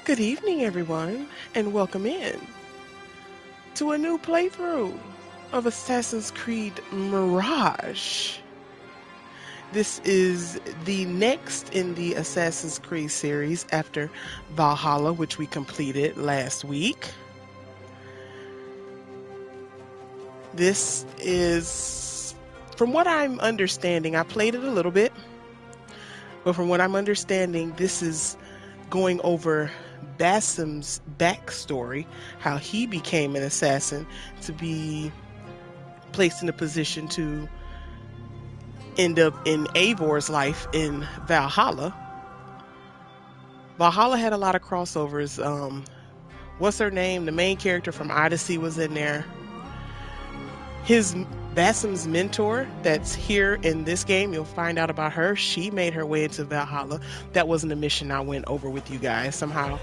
Good evening, everyone, and welcome in to a new playthrough of Assassin's Creed Mirage. This is the next in the Assassin's Creed series after Valhalla, which we completed last week. This is, from what I'm understanding, I played it a little bit, but from what I'm understanding, this is going over Basim's backstory, how he became an assassin to be placed in a position to end up in Eivor's life in Valhalla. Valhalla had a lot of crossovers. What's her name? The main character from Odyssey was in there. Basim's mentor that's here in this game, you'll find out about her. She made her way into Valhalla. That wasn't a mission I went over with you guys. Somehow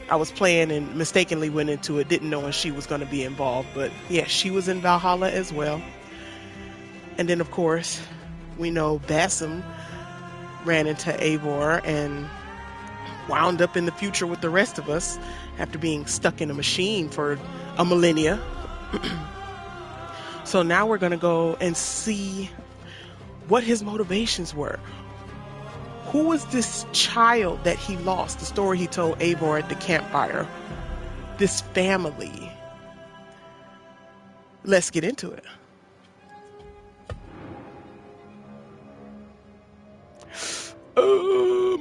I was playing and mistakenly went into it, didn't know she was going to be involved. But yeah, she was in Valhalla as well. And then, of course, we know Basim ran into Eivor and wound up in the future with the rest of us after being stuck in a machine for a millennia. So now we're going to go and see what his motivations were. Who was this child that he lost? The story he told Eivor at the campfire. This family. Let's get into it.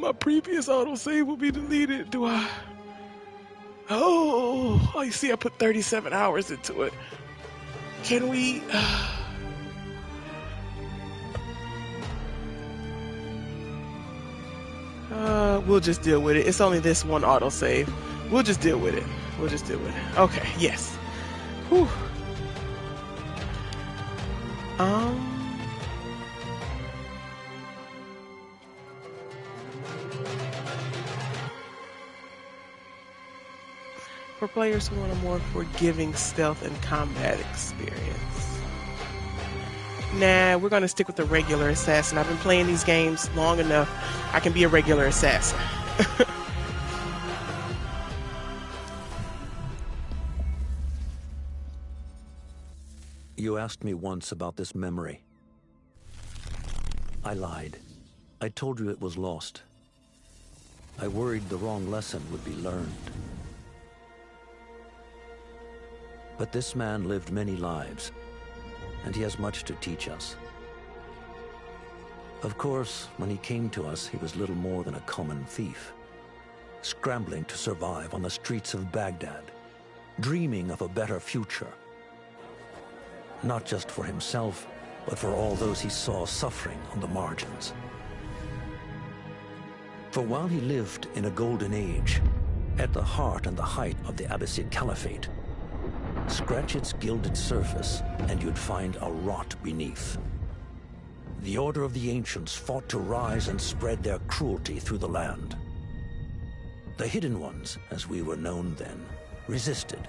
My previous autosave will be deleted. Do I? Oh, you see I put 37 hours into it. Can we... we'll just deal with it. It's only this one autosave. We'll just deal with it. Okay, yes. Whew. For players who want a more forgiving stealth and combat experience. Nah, we're going to stick with the regular assassin. I've been playing these games long enough. I can be a regular assassin. You asked me once about this memory. I lied. I told you it was lost. I worried the wrong lesson would be learned. But this man lived many lives, and he has much to teach us. Of course, when he came to us, he was little more than a common thief, scrambling to survive on the streets of Baghdad, dreaming of a better future. Not just for himself, but for all those he saw suffering on the margins. For while he lived in a golden age, at the heart and the height of the Abbasid Caliphate, scratch its gilded surface, and you'd find a rot beneath. The Order of the Ancients fought to rise and spread their cruelty through the land. The Hidden Ones, as we were known then, resisted,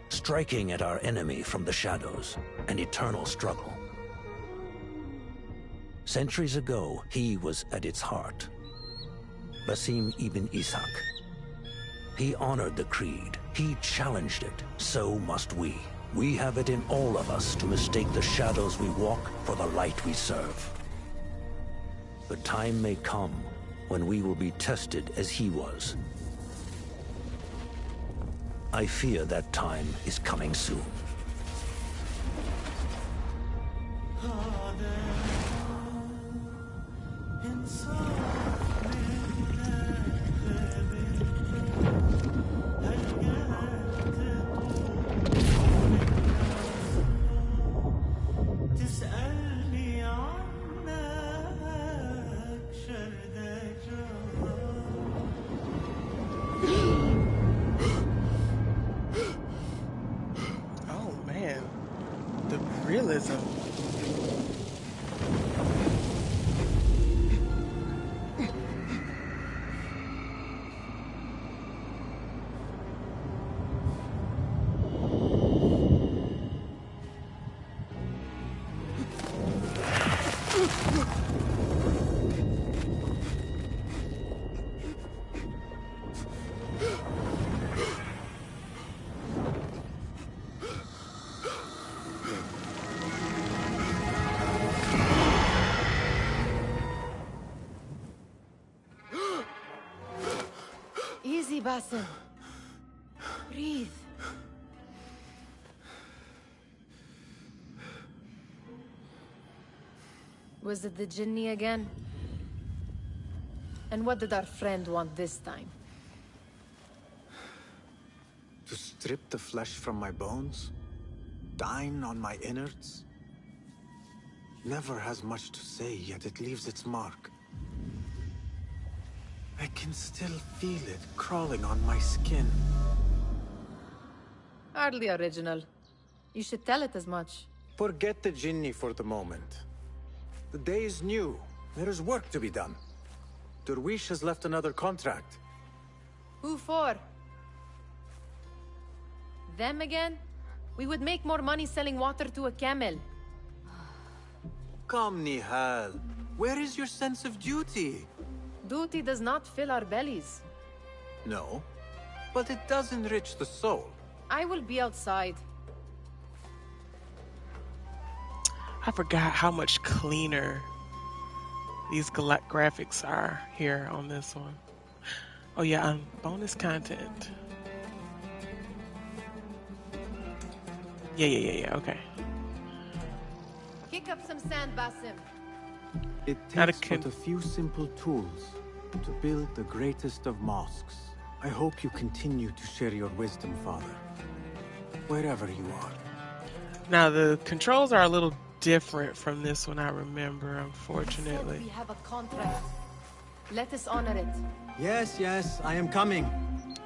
striking at our enemy from the shadows, an eternal struggle. Centuries ago, he was at its heart, Basim ibn Ishaq. He honored the creed. He challenged it. So must we. We have it in all of us to mistake the shadows we walk for the light we serve. The time may come when we will be tested as he was. I fear that time is coming soon. Realism. Easy, Basim. Breathe. Was it the Jinni again? And what did our friend want this time? To strip the flesh from my bones? Dine on my innards? Never has much to say, yet it leaves its mark. I can still feel it crawling on my skin. Hardly original. You should tell it as much. Forget the Jinni for the moment. The day is new. There is work to be done. Derwish has left another contract. Who for? Them again? We would make more money selling water to a camel. Come, Nihal. Where is your sense of duty? Duty does not fill our bellies. No, but it does enrich the soul. I will be outside. I forgot how much cleaner these graphics are here on this one. Oh yeah, bonus content. Yeah, okay. Kick up some sand, Basim. It takes but a few simple tools to build the greatest of mosques. I hope you continue to share your wisdom, Father, wherever you are. Now the controls are a little different from this one, I remember, unfortunately. We have a contract. Let us honor it. Yes, I am coming.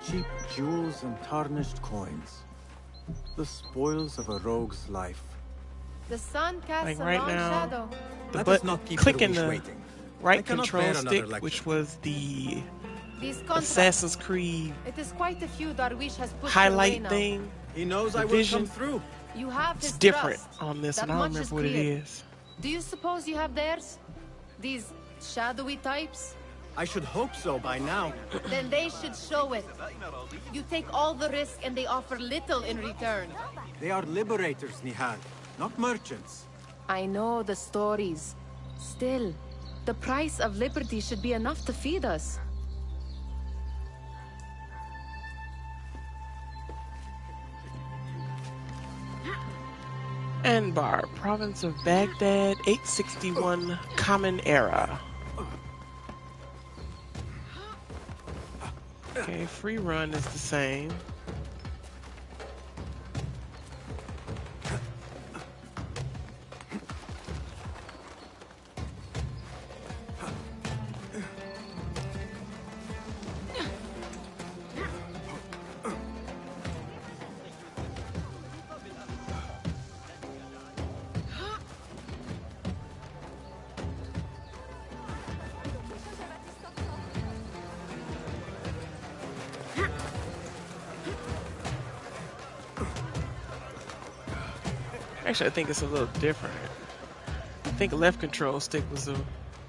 Cheap jewels and tarnished coins. The spoils of a rogue's life. The sun casts Like a right long now, shadow. clicking the waiting. right control stick, which was the Assassin's Creed it is quite a few Darwish has pushed highlight now. thing. He knows I will vision. come through. You have It's his different trust. on this That one. I don't much is remember what it clear. is. Do you suppose you have theirs? These shadowy types? I should hope so by now. Then they should show it. You take all the risk and they offer little in return. They are liberators, Nihal, not merchants. I know the stories. Still, the price of liberty should be enough to feed us. Anbar, province of Baghdad, 861 Common Era. Okay, free run is the same. Actually, I think it's a little different. I think left control stick was a...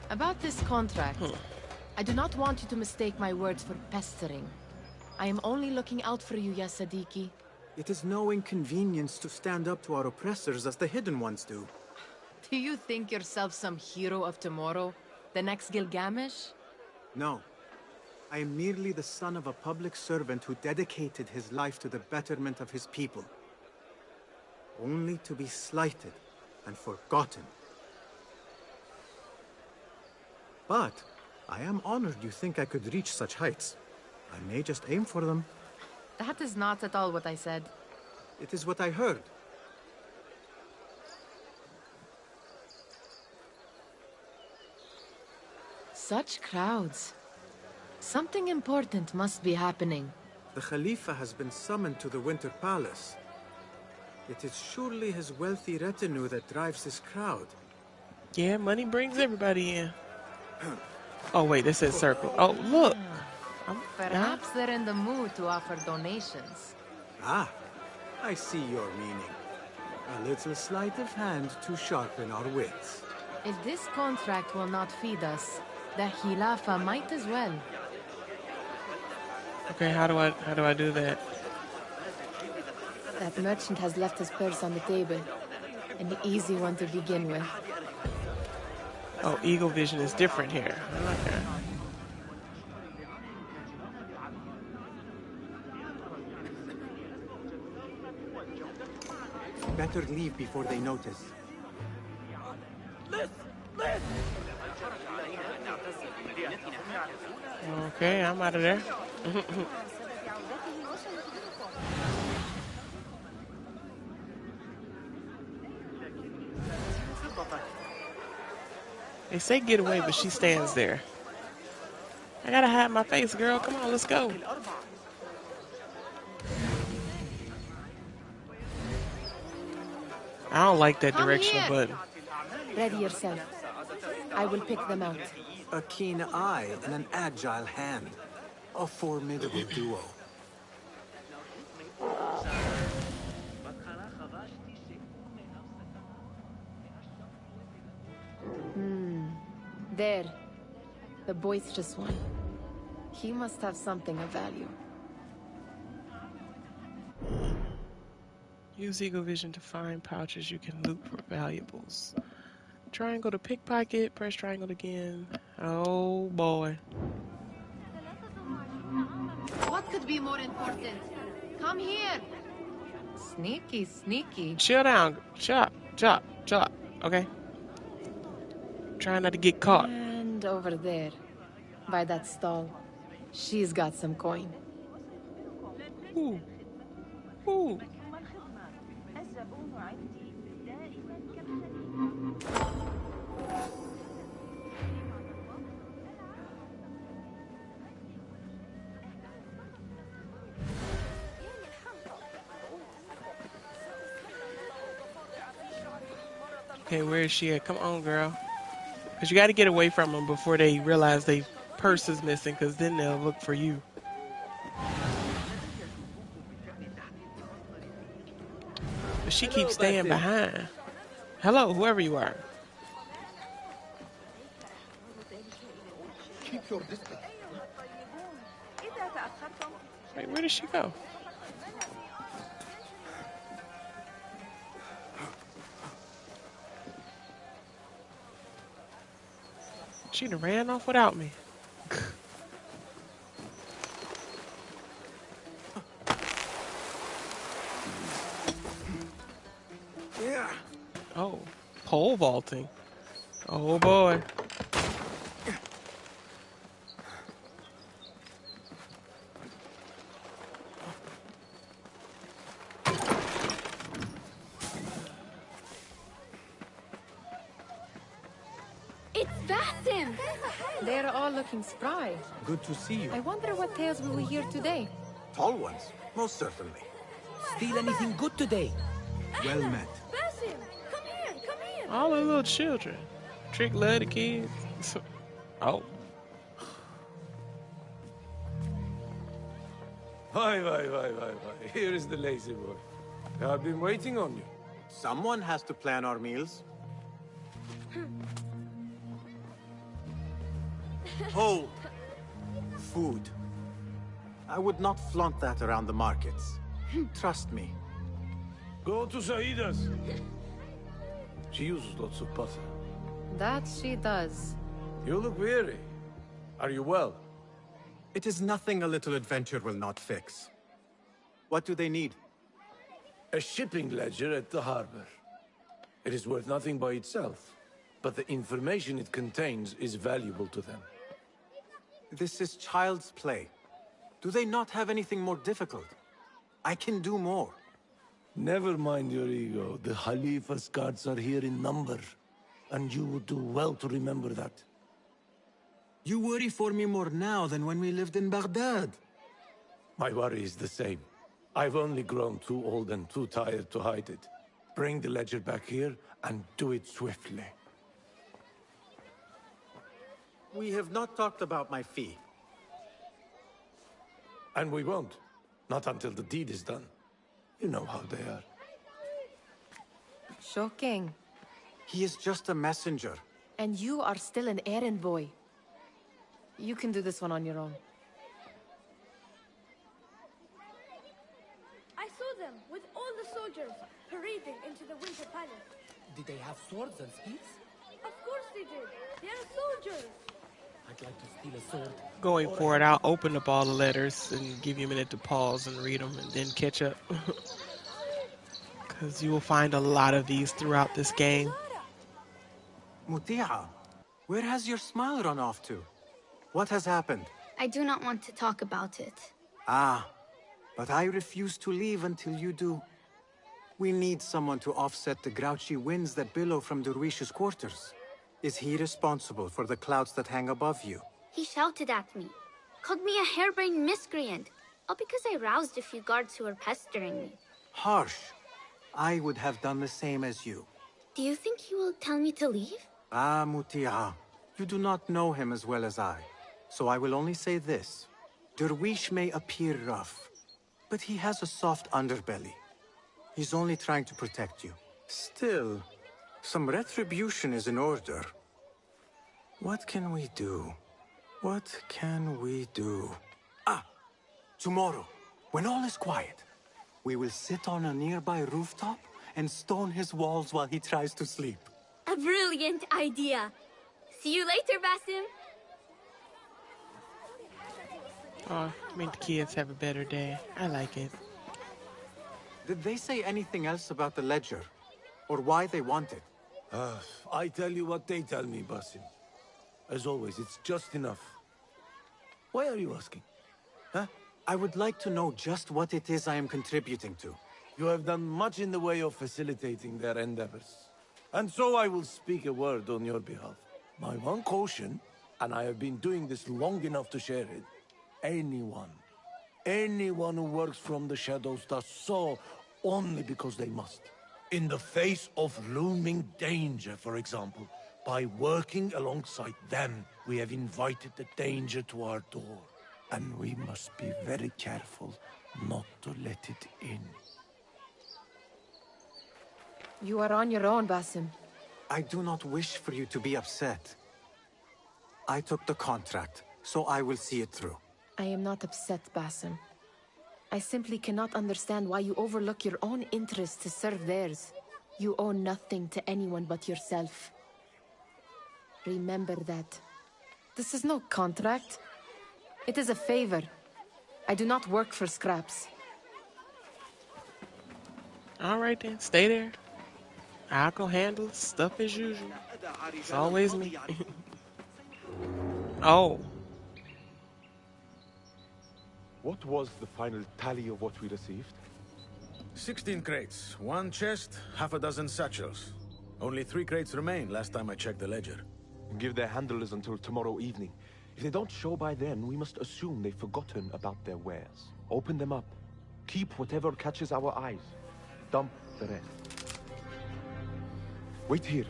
About this contract, I do not want you to mistake my words for pestering. I am only looking out for you, ya Sadiki. It is no inconvenience to stand up to our oppressors as the Hidden Ones do. Do you think yourself some hero of tomorrow? The next Gilgamesh? No. I am merely the son of a public servant who dedicated his life to the betterment of his people. Only to be slighted and forgotten. But I am honored you think I could reach such heights. I may just aim for them. That is not at all what I said. It is what I heard. Such crowds. Something important must be happening. The Khalifa has been summoned to the Winter Palace. It is surely his wealthy retinue that drives this crowd. Yeah, money brings everybody in. Oh, wait, this says circle. Oh, look. Yeah. Perhaps they're in the mood to offer donations. Ah, I see your meaning. A little sleight of hand to sharpen our wits. If this contract will not feed us, the Khilafa might as well. Okay, how do I do that? That merchant has left his purse on the table. An easy one to begin with. Oh, eagle vision is different here. I like that. Better leave before they notice. Okay, I'm out of there. They say get away, but she stands there. I gotta hide my face, girl. Come on, let's go. I don't like that Come directional here. button. Ready yourself. I will pick them out. A keen eye and an agile hand. A formidable duo. There. The boisterous one. He must have something of value. Use eagle vision to find pouches you can loot for valuables. Triangle to pickpocket, press triangle again. Oh boy. What could be more important? Come here! Sneaky, sneaky. Chill down. Chop, chop, chop. Okay. Trying not to get caught. And over there, by that stall, she's got some coin. Ooh. Ooh. Okay, where is she at? Come on, girl. Because you got to get away from them before they realize their purse is missing, because then they'll look for you. But she keeps staying behind. Hello, whoever you are. Wait, where did she go? She done ran off without me. Yeah. Oh, pole vaulting. Oh boy. It's Basim! They're all looking spry. Good to see you. I wonder what tales we will hear today. Tall ones, most certainly. Steal anything good today? Well met. Basim! Come here! Come here! All the little children. Trick love the kids. Oh. Why. Here is the lazy boy. I've been waiting on you. Someone has to plan our meals. Hold. Food. I would not flaunt that around the markets. Trust me. Go to Saida's. She uses lots of butter. That she does. You look weary. Are you well? It is nothing a little adventure will not fix. What do they need? A shipping ledger at the harbor. It is worth nothing by itself, but the information it contains is valuable to them. This is child's play. Do they not have anything more difficult? I can do more. Never mind your ego. The Khalifa's guards are here in number, and you would do well to remember that. You worry for me more now than when we lived in Baghdad. My worry is the same. I've only grown too old and too tired to hide it. Bring the ledger back here, and do it swiftly. We have not talked about my fee. And we won't. Not until the deed is done. You know how they are. Shocking. He is just a messenger. And you are still an errand boy. You can do this one on your own. I saw them with all the soldiers parading into the Winter Palace. Did they have swords and spears? Of course they did. They are soldiers. I'd like to steal a sword. Going for it, I'll open up all the letters and give you a minute to pause and read them and then catch up. Because you will find a lot of these throughout this game. Mutia, where has your smile run off to? What has happened? I do not want to talk about it. Ah, but I refuse to leave until you do. We need someone to offset the grouchy winds that billow from Derwish's quarters. Is he responsible for the clouds that hang above you? He shouted at me, called me a harebrained miscreant, all because I roused a few guards who were pestering me. Harsh. I would have done the same as you. Do you think he will tell me to leave? Ah, Mutia, you do not know him as well as I. So I will only say this. Derwish may appear rough, but he has a soft underbelly. He's only trying to protect you. Still, some retribution is in order. What can we do? What can we do? Ah! Tomorrow, when all is quiet, we will sit on a nearby rooftop and stone his walls while he tries to sleep. A brilliant idea. See you later, Basim. Oh, make the kids have a better day. I like it. Did they say anything else about the ledger? Or why they want it? I tell you what they tell me, Basim. As always, it's just enough. Why are you asking? Huh? I would like to know just what it is I am contributing to. You have done much in the way of facilitating their endeavors. And so I will speak a word on your behalf. My one caution, and I have been doing this long enough to share it, anyone who works from the shadows does so only because they must. In the face of looming danger, for example, by working alongside them, we have invited the danger to our door. And we must be very careful not to let it in. You are on your own, Basim. I do not wish for you to be upset. I took the contract, so I will see it through. I am not upset, Basim. I simply cannot understand why you overlook your own interests to serve theirs. You owe nothing to anyone but yourself. Remember that. This is no contract. It is a favor. I do not work for scraps. All right then, stay there. I'll go handle stuff as usual. It's always me. Oh. What was the final tally of what we received? 16 crates, 1 chest, half a dozen satchels. Only 3 crates remain last time I checked the ledger. Give their handlers until tomorrow evening. If they don't show by then, we must assume they've forgotten about their wares. Open them up. Keep whatever catches our eyes. Dump the rest. Wait here.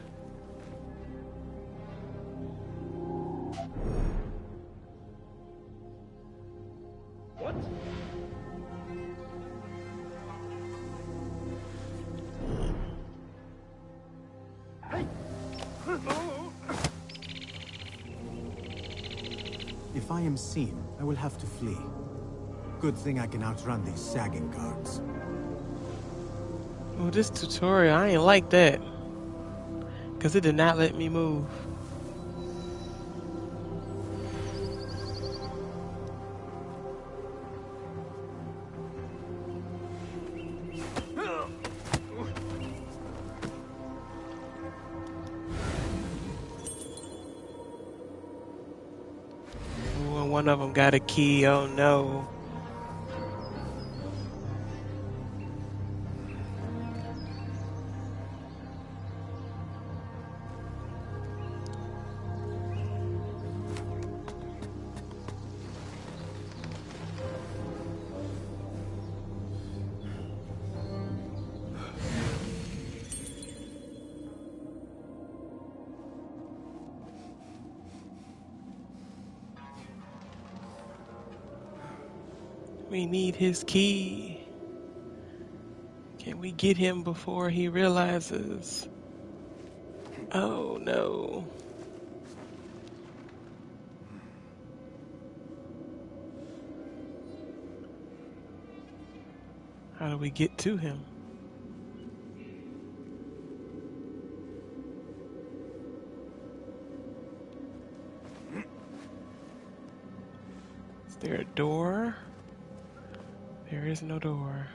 What? Hey! If I am seen, I will have to flee. Good thing I can outrun these sagging guards. Oh, this tutorial, I ain't like that. Because it did not let me move. Ooh, and one of them got a key, oh no. We need his key. Can we get him before he realizes? Oh no. How do we get to him? Is there a door? There is no door.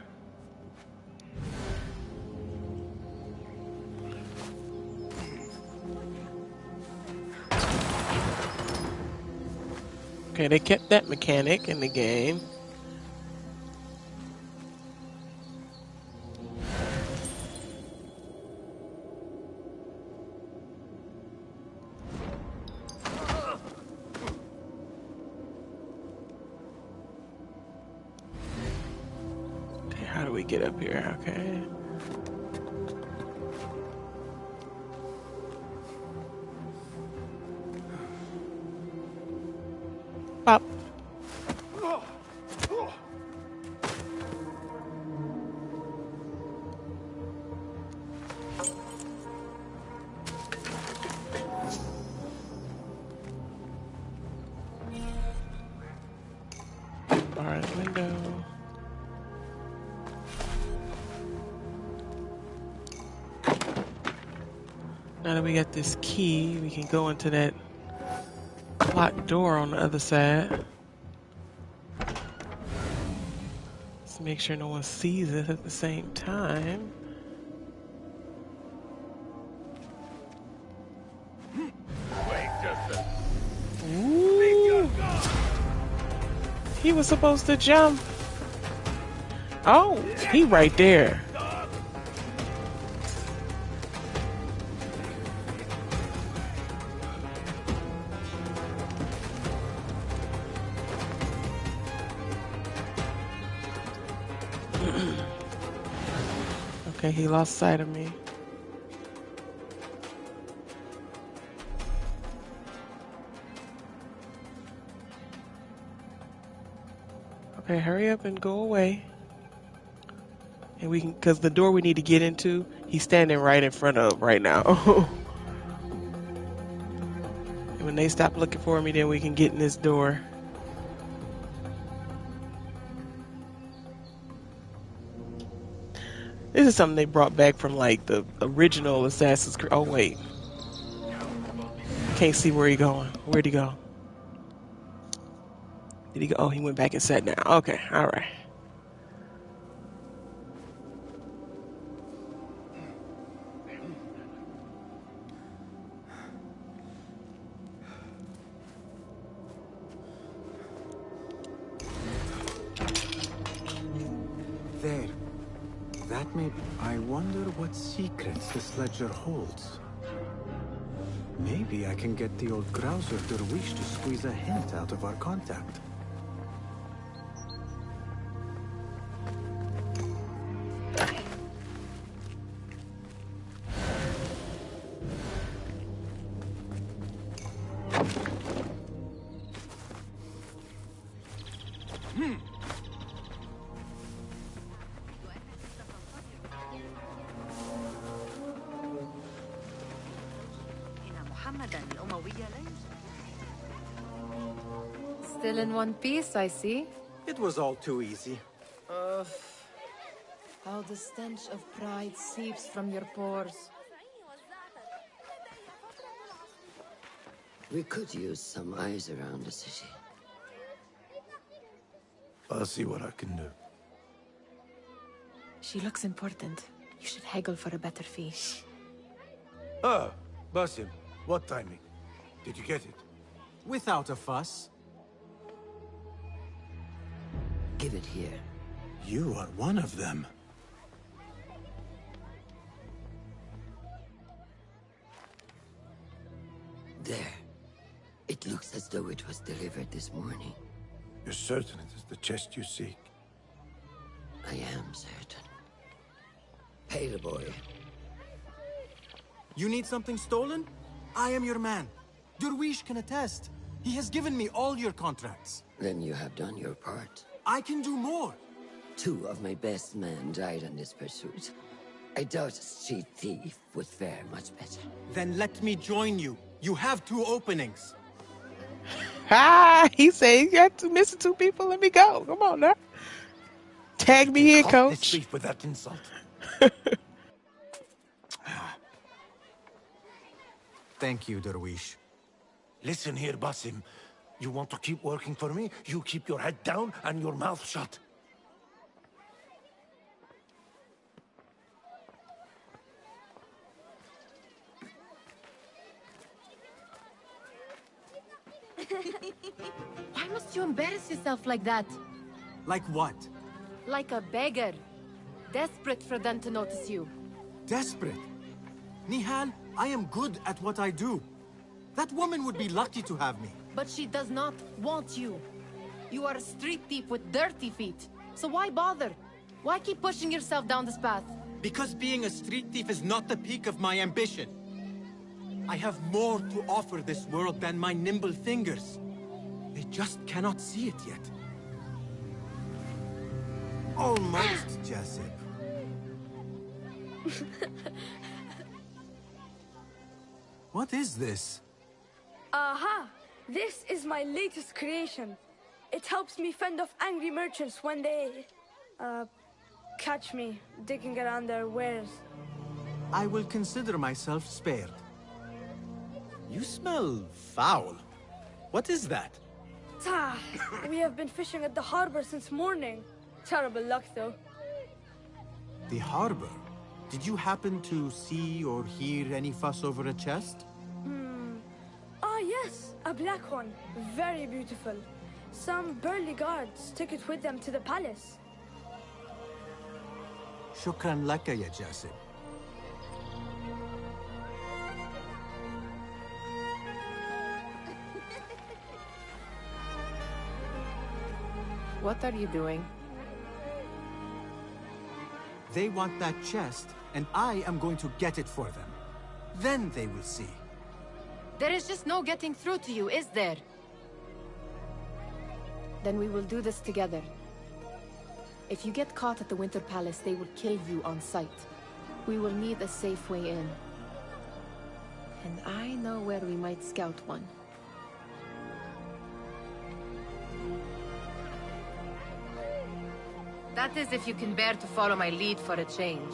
Okay, they kept that mechanic in the game. Okay, how do we get up here? Okay. Pop. Barred window. Now that we got this key, we can go into that locked door on the other side. Let's make sure no one sees us at the same time. Ooh. He was supposed to jump. Oh, he right there. Okay, he lost sight of me. Okay, hurry up and go away. And we can, because the door we need to get into, he's standing right in front of right now. And when they stop looking for me, then we can get in this door. This is something they brought back from like the original Assassin's Creed. Oh wait, can't see where he going. Where'd he go? Did he go? Oh, he went back and sat down. Okay, all right. There. That may be. I wonder what secrets this ledger holds. Maybe I can get the old grouser Derwish to squeeze a hint out of our contact. Still in one piece, I see. It was all too easy. How the stench of pride seeps from your pores. We could use some eyes around the city. I'll see what I can do. She looks important. You should haggle for a better fee. Ah, Basim, what timing? Did you get it? Without a fuss. Give it here. You are one of them. There. It looks as though it was delivered this morning. You're certain it is the chest you seek? I am certain. Pay the boy. You need something stolen? I am your man. Derwish can attest. He has given me all your contracts. Then you have done your part. I can do more. 2 of my best men died on this pursuit. I doubt a street thief would fare much better. Then let me join you. You have 2 openings. Ah, he said you got missing 2 people. Let me go. Come on now. Tag me in, Take off this coach. thief with that insult. Thank you, Derwish. Listen here, Basim. You want to keep working for me? You keep your head down and your mouth shut. Why must you embarrass yourself like that? Like what? Like a beggar. Desperate for them to notice you. Desperate? Nihal, I am good at what I do. That woman would be lucky to have me. But she does not want you. You are a street thief with dirty feet. So why bother? Why keep pushing yourself down this path? Because being a street thief is not the peak of my ambition. I have more to offer this world than my nimble fingers. They just cannot see it yet. Almost, Jessup. What is this? Aha! This is my latest creation. It helps me fend off angry merchants when they... catch me digging around their wares. I will consider myself spared. You smell foul. What is that? Ah, we have been fishing at the harbor since morning. Terrible luck, though. The harbor? Did you happen to see or hear any fuss over a chest? Ah, yes, a black one. Very beautiful. Some burly guards took it with them to the palace. Shukran laka ya Jasib. What are you doing? They want that chest, and I am going to get it for them. Then they will see. There is just no getting through to you, is there? Then we will do this together. If you get caught at the Winter Palace, they will kill you on sight. We will need a safe way in. And I know where we might scout one. That is if you can bear to follow my lead for a change.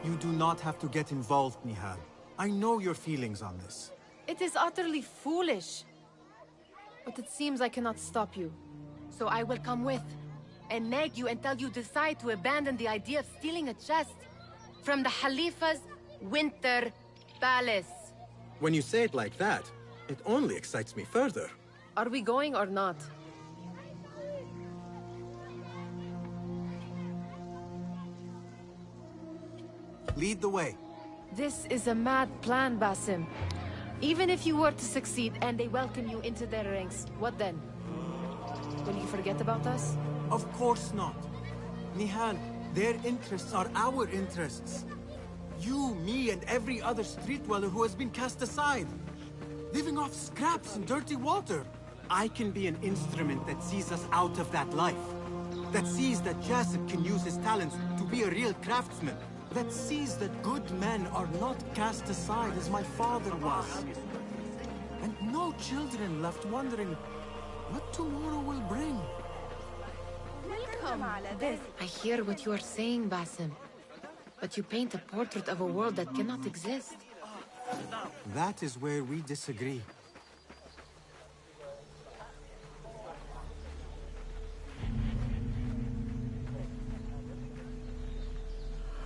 You do not have to get involved, Nihal. I know your feelings on this. It is utterly foolish. But it seems I cannot stop you. So I will come with, and nag you until you decide to abandon the idea of stealing a chest from the Khalifa's Winter Palace. When you say it like that, it only excites me further. Are we going or not? Lead the way. This is a mad plan, Basim. Even if you were to succeed and they welcome you into their ranks, what then? Will you forget about us? Of course not. Nihal, their interests are our interests. You, me, and every other street dweller who has been cast aside. Living off scraps and dirty water. I can be an instrument that sees us out of that life. That sees that Jasip can use his talents to be a real craftsman. That sees that good men are not cast aside as my father was. And no children left wondering what tomorrow will bring. I hear what you are saying, Basim. But you paint a portrait of a world that cannot exist. That is where we disagree.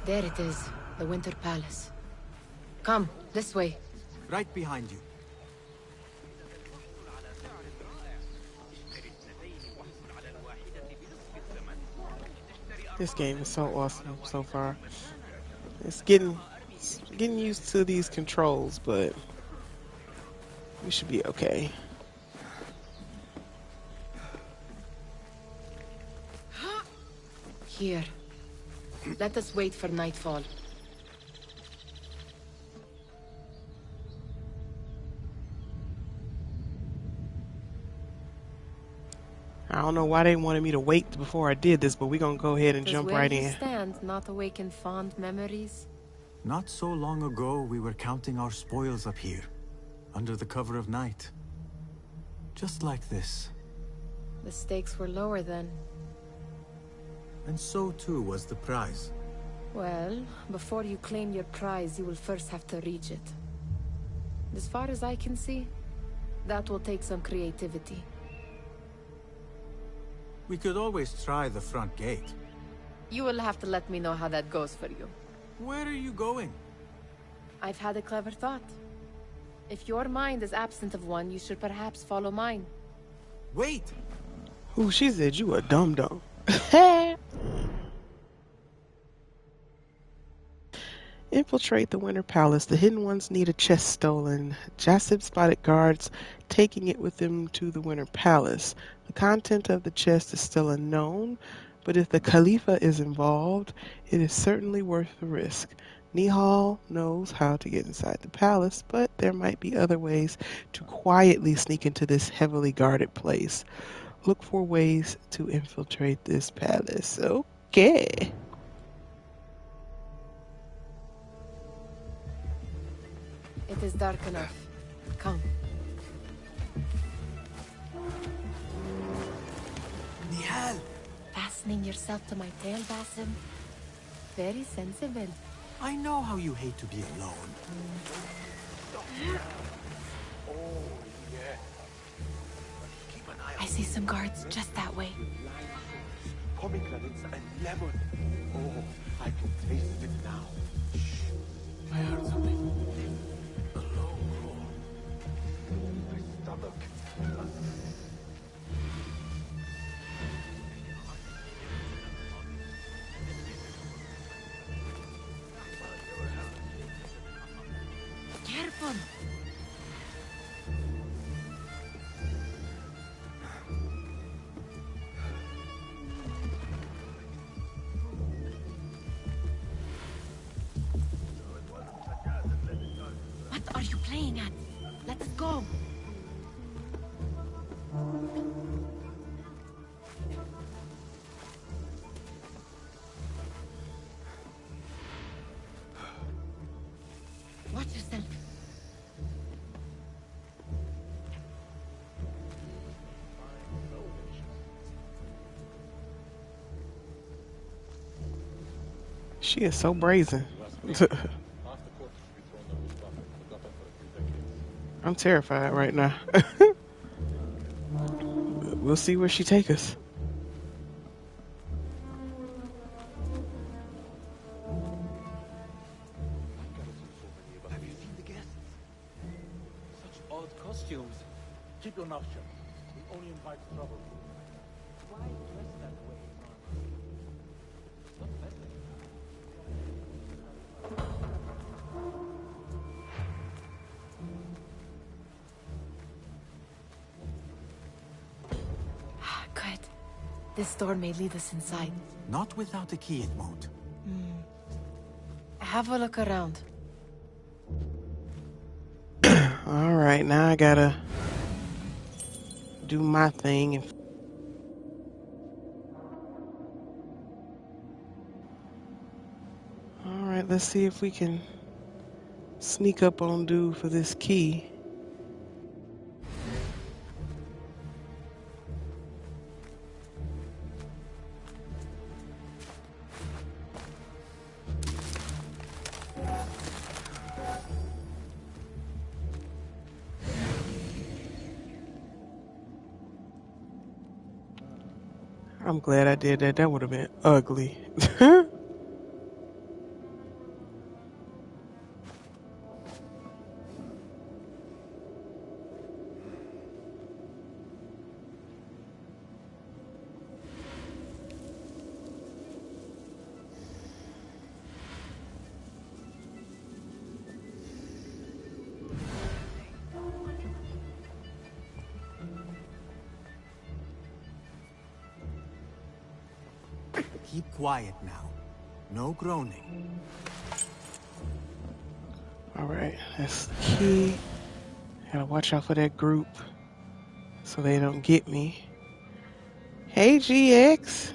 There it is, the Winter Palace. Come, this way. Right behind you. This game is so awesome so far. It's getting used to these controls, but we should be okay. Here. Let us wait for nightfall. I don't know why they wanted me to wait before I did this, but we're gonna go ahead and Does jump where right you in. stand not awaken fond memories? Not so long ago, we were counting our spoils up here, under the cover of night. Just like this. The stakes were lower then. And so too was the prize. Well, before you claim your prize, you will first have to reach it. As far as I can see, that will take some creativity. We could always try the front gate. You will have to let me know how that goes for you. Where are you going? I've had a clever thought. If your mind is absent of one, you should perhaps follow mine. Wait! Ooh, she said you a dum-dum. Infiltrate the Winter Palace. The Hidden Ones need a chest stolen. Jasib spotted guards taking it with them to the Winter Palace. The content of the chest is still unknown, but if the Khalifa is involved, it is certainly worth the risk. Nihal knows how to get inside the palace, but there might be other ways to quietly sneak into this heavily guarded place. Look for ways to infiltrate this palace. Okay. It is dark enough. Come. Nihal! Fastening yourself to my tail, Basim? Very sensible. I know how you hate to be alone. I see some guards just that way. Pomegranates and lemon. Oh, I can taste it now. I heard something. A low roar. My stomach. Careful! What are you playing at? Let's go! Watch yourself. She is so brazen. I'm terrified right now. We'll see where she takes us. Have you seen the guests? Such odd costumes. Keep your mouth shut. We only invite trouble. Why dress that way? Not better. Good. This door may lead us inside. Not without a key, it won't. Have a look around. All right, now I gotta do my thing. All right, let's see if we can sneak up on dude for this key. I'm glad I did that. That would have been ugly. Keep quiet now. No groaning. All right, that's the key. Gotta watch out for that group so they don't get me. Hey, GX.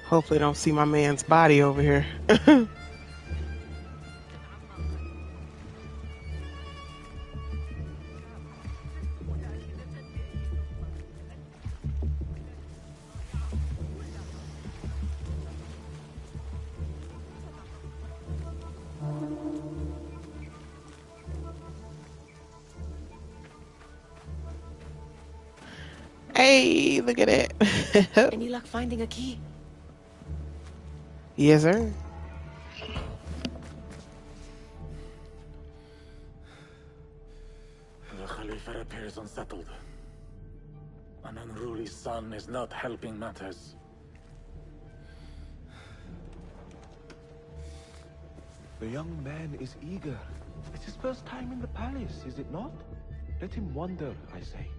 Hopefully don't see my man's body over here. Hey, look at that. Any luck finding a key? Yes, sir. The Khalifa appears unsettled. An unruly son is not helping matters. The young man is eager. It's his first time in the palace, is it not? Let him wander, I say.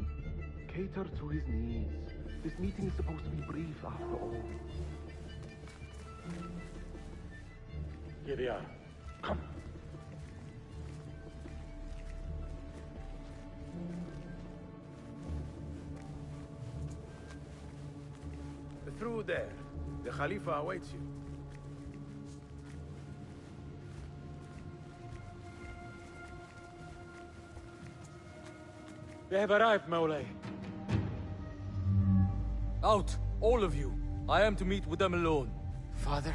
Cater to his needs. This meeting is supposed to be brief, after all. Here they are. Come. Through there. The Khalifa awaits you. We have arrived, Mawlay. Out, all of you. I am to meet with them alone. Father,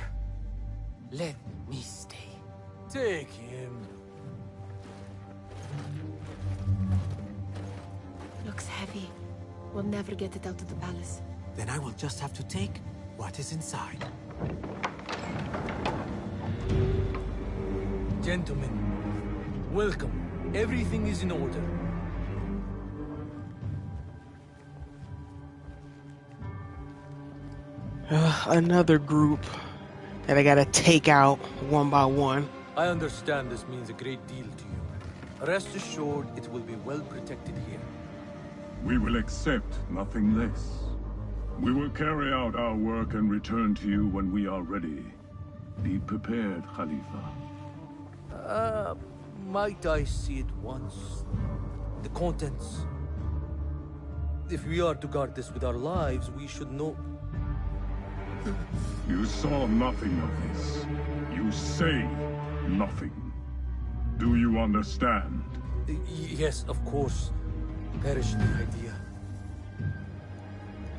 let me stay. Take him. Looks heavy. We'll never get it out of the palace. Then I will just have to take what is inside. Gentlemen, welcome. Everything is in order. Another group that I gotta take out one by one. I understand this means a great deal to you. Rest assured, it will be well protected here. We will accept nothing less. We will carry out our work and return to you when we are ready. Be prepared, Khalifa. Might I see it once? The contents. If we are to guard this with our lives, we should know... You saw nothing of this. You say nothing. Do you understand? Yes, of course. Perish the idea.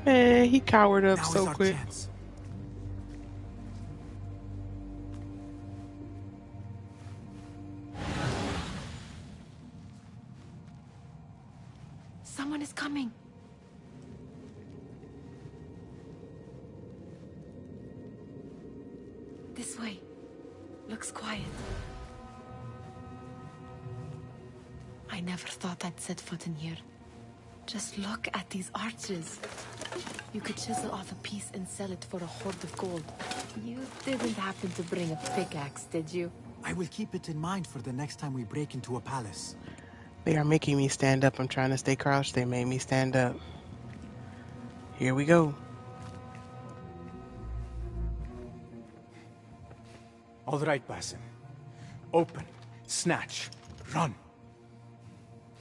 Man, he cowered up so quick. Chance. Someone is coming. This way. Looks quiet. I never thought I'd set foot in here. Just look at these arches. You could chisel off a piece and sell it for a hoard of gold. You didn't happen to bring a pickaxe, did you? I will keep it in mind for the next time we break into a palace. They are making me stand up. I'm trying to stay crouched. They made me stand up. Here we go. All right, Basim. Open, snatch, run.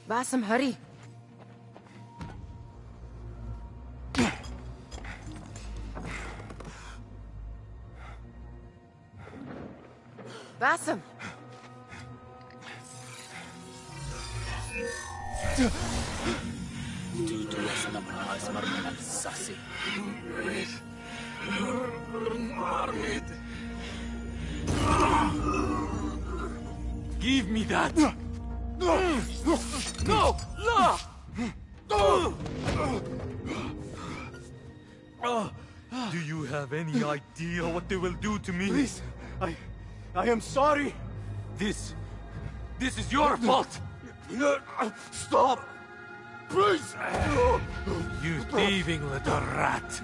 Basim, hurry. Basim! Give me that! No! No! Do you have any idea what they will do to me? Please, I am sorry. This is your fault! Stop! Please! You thieving little rat!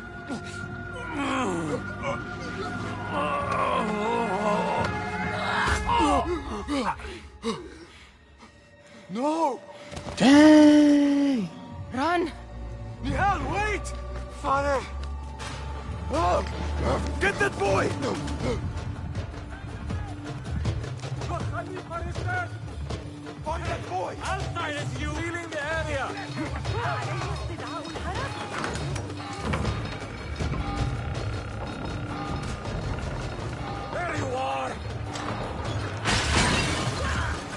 No! Dang. Get that boy! Find that boy! I'll silence you! Sealing the area! There you are!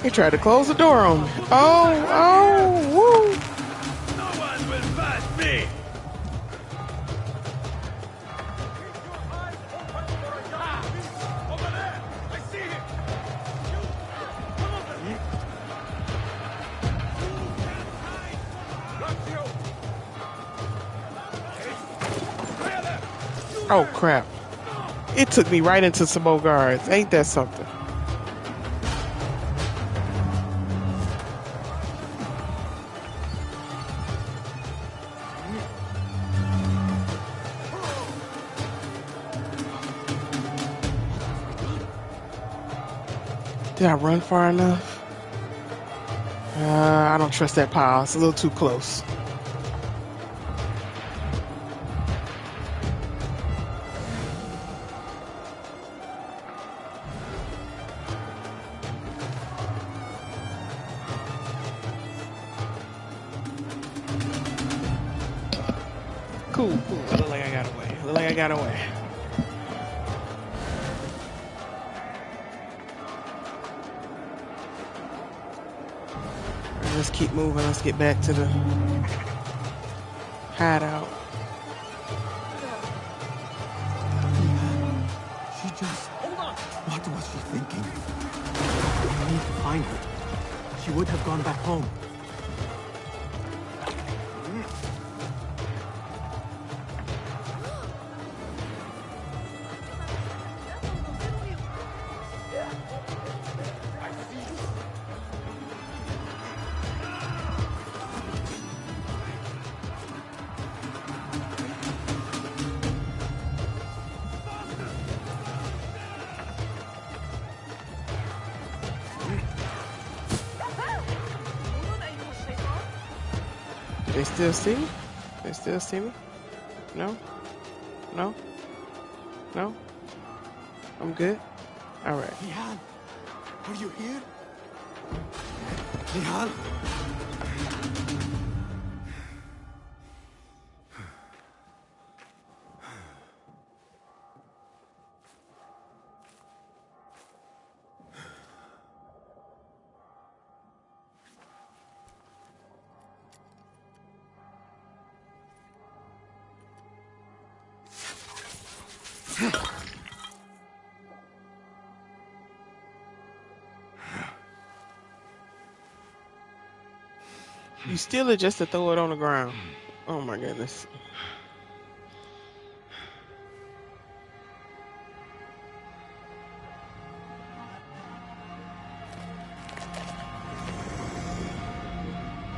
He tried to close the door on me. Oh, woo! No one will pass me! Over there! I see him! Come over! Got you! Clear them! Oh, crap. It took me right into some more guards. Ain't that something? Did I run far enough? I don't trust that pile. It's a little too close. Cool. Look like I got away. Let's keep moving. Let's get back to the hideout. She just... What was she thinking? I need to find her. She would have gone back home. They still see me? They still see me? No? No? No? I'm good? Alright. Nihal, are you here? Nihal? You steal it just to throw it on the ground. Oh my goodness.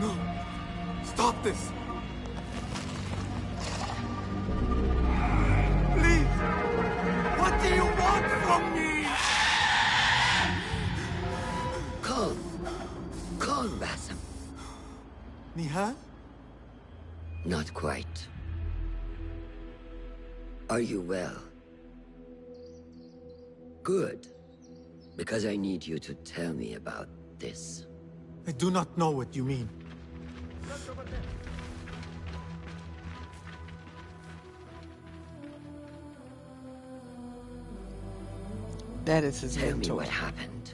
No! Stop this! Please! What do you want from me? Calm, Basim. Nihal? Not quite. Are you well? Good. Because I need you to tell me about this. I do not know what you mean. That is his Tell mentor. me what happened.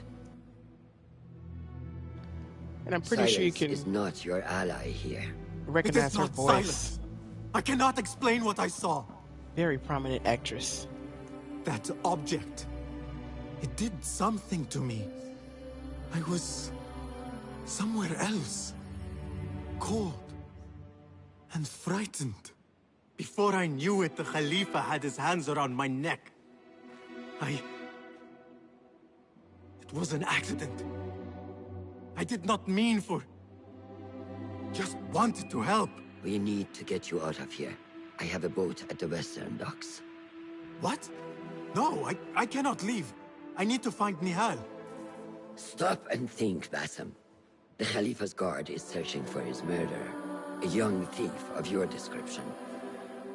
And I'm pretty sure you can is not your ally here. recognize her voice. Silence. I cannot explain what I saw. Very prominent actress. That object. It did something to me. I was somewhere else. Cold. And frightened. Before I knew it, the Khalifa had his hands around my neck. It was an accident. I did not mean for... Just wanted to help. We need to get you out of here. I have a boat at the western docks. What? No, I cannot leave. I need to find Nihal. Stop and think, Basim. The Khalifa's guard is searching for his murderer. A young thief of your description.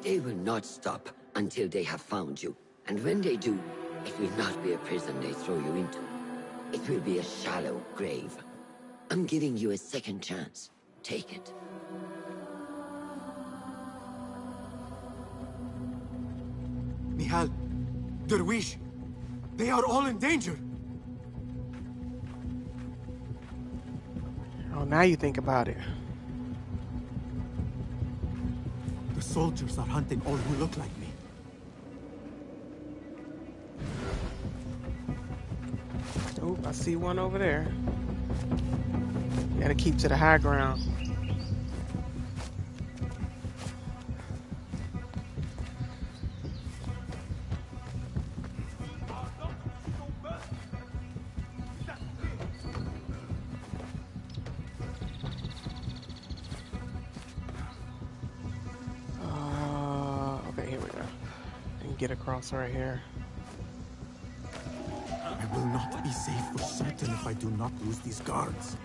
They will not stop until they have found you. And when they do, it will not be a prison they throw you into. It will be a shallow grave. I'm giving you a second chance. Take it. Nihal, Derwish, they are all in danger. Oh, now you think about it. The soldiers are hunting all who look like me. Oh, I see one over there. Gotta keep to the high ground. Okay, here we go. And get across right here. I will not be safe for certain if I do not lose these guards.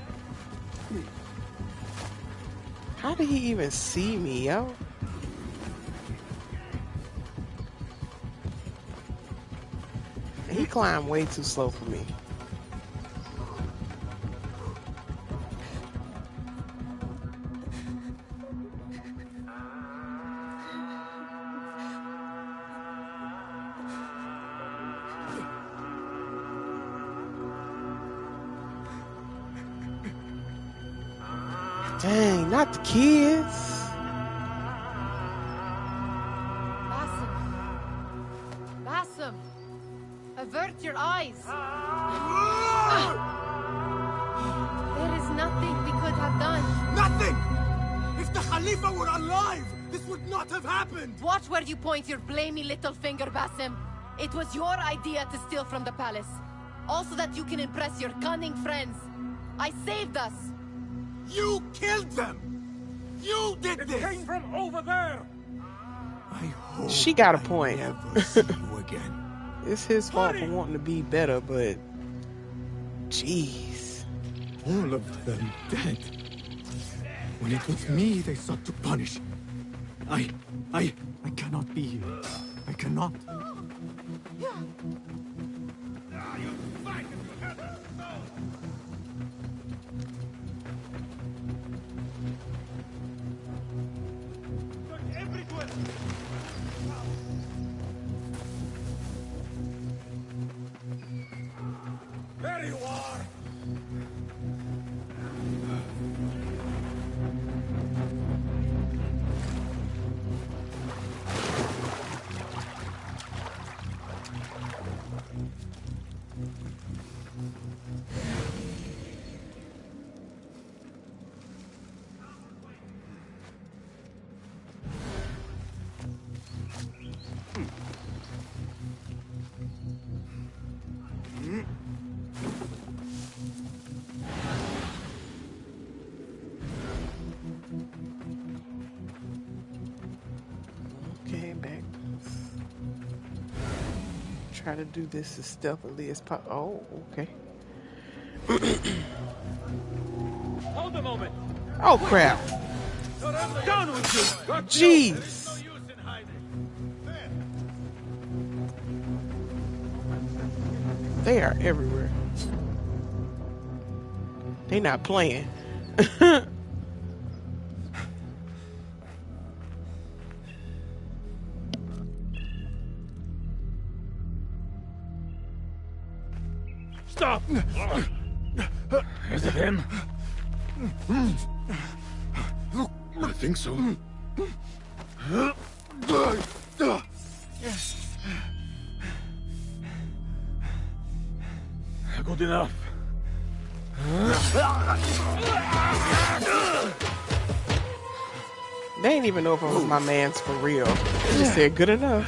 How did he even see me, yo? He climbed way too slow for me. Dang, not the kids. Basim, avert your eyes. There is nothing we could have done. Nothing! If the Khalifa were alive, this would not have happened! Watch where you point your blamey little finger, Basim. It was your idea to steal from the palace. Also that you can impress your cunning friends. I saved us. You killed them! You did this! It came from over there! I hope She got a point. never see you again. It's his fault for wanting to be better, but jeez. All of them dead. When it was me they sought to punish. I cannot be here. I cannot. There you are! Okay, back. Try to do this as stealthily as possible. Oh, okay. Hold a moment! Oh, crap. Down with you! Jeez. They are everywhere. They not playing. Stop! Is it him? I think so. Good enough. They ain't even know if it was my man's for real. They just said good enough.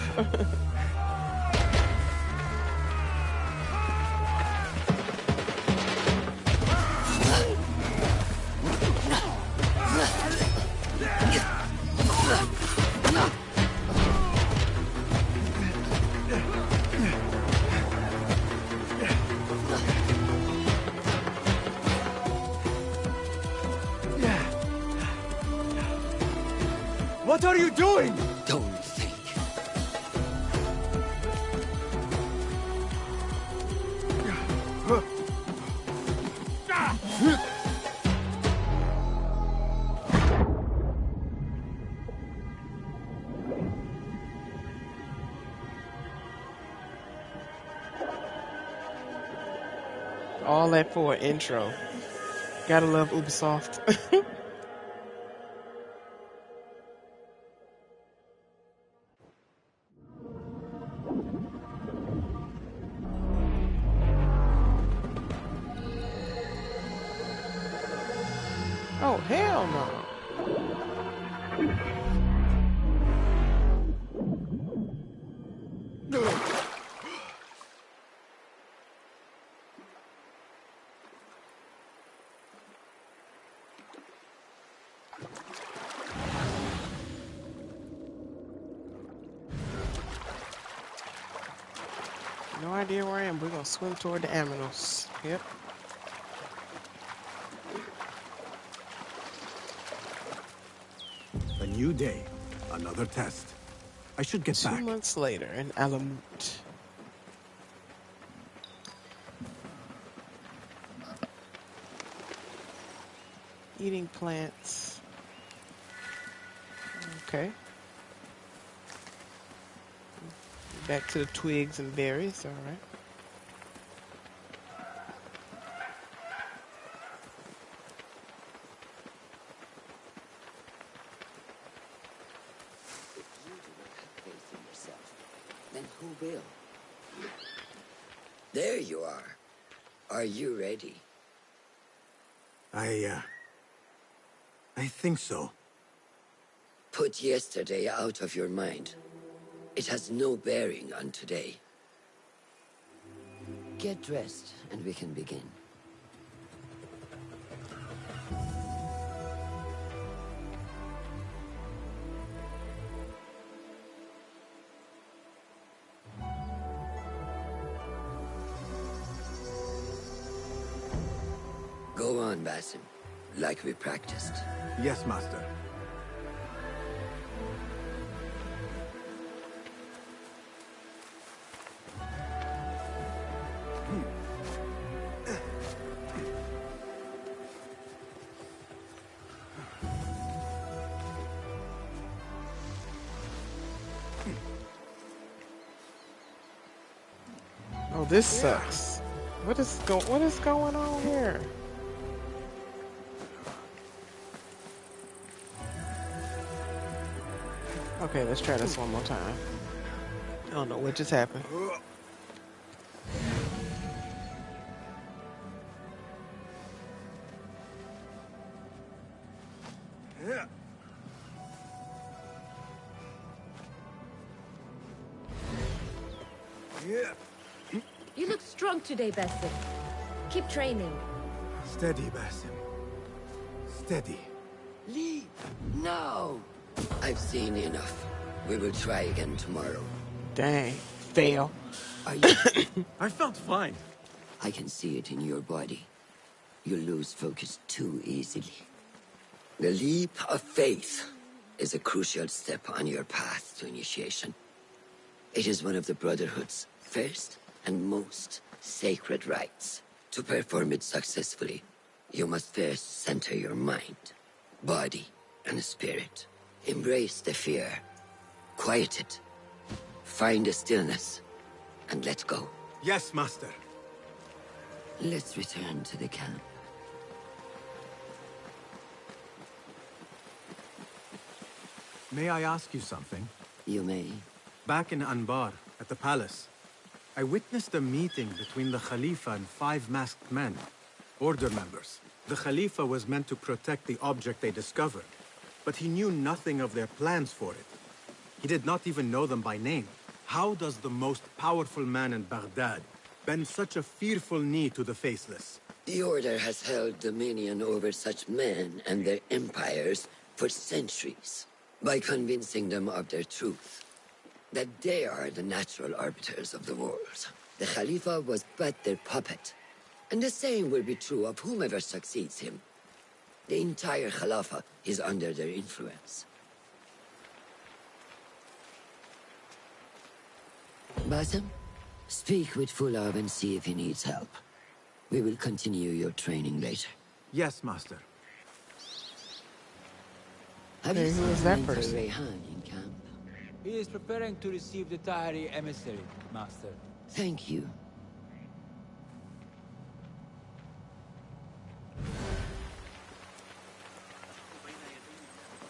What are you doing? Don't think. All that for an intro. Gotta love Ubisoft. Oh, hell no. No idea where I am. We're gonna swim toward the aminos. Yep. A new day, another test. I should get back. 2 months later in Alamut. Eating plants. Okay. Back to the twigs and berries, all right. Then who will? There you are. Are you ready? I think so. Put yesterday out of your mind. It has no bearing on today. Get dressed, and we can begin. Go on, Basim, like we practiced. Yes, Master. Oh, this sucks. What is going on here? Okay, let's try this one more time. I don't know what just happened. You look strong today, Basim. Keep training. Steady, Basim. Steady. Leave! No! I've seen enough. We will try again tomorrow. Dang. Fail. Are you... I felt fine. I can see it in your body. You lose focus too easily. The leap of faith is a crucial step on your path to initiation. It is one of the Brotherhood's first and most sacred rites. To perform it successfully, you must first center your mind, body, and spirit. Embrace the fear. Quiet it. Find the stillness, and let go. Yes, Master. Let's return to the camp. May I ask you something? You may. Back in Anbar, at the palace, I witnessed a meeting between the Khalifa and 5 masked men, Order members. The Khalifa was meant to protect the object they discovered, but he knew nothing of their plans for it. He did not even know them by name. How does the most powerful man in Baghdad bend such a fearful knee to the faceless? The Order has held dominion over such men and their empires for centuries, by convincing them of their truth, that they are the natural arbiters of the world. The Khalifa was but their puppet, and the same will be true of whomever succeeds him. The entire Khalifa is under their influence. Basim, speak with Fulab and see if he needs help. We will continue your training later. Yes, Master. Have Hey, you who seen is that Mentor person? Rayhan in camp? He is preparing to receive the Tahiri emissary, Master. Thank you.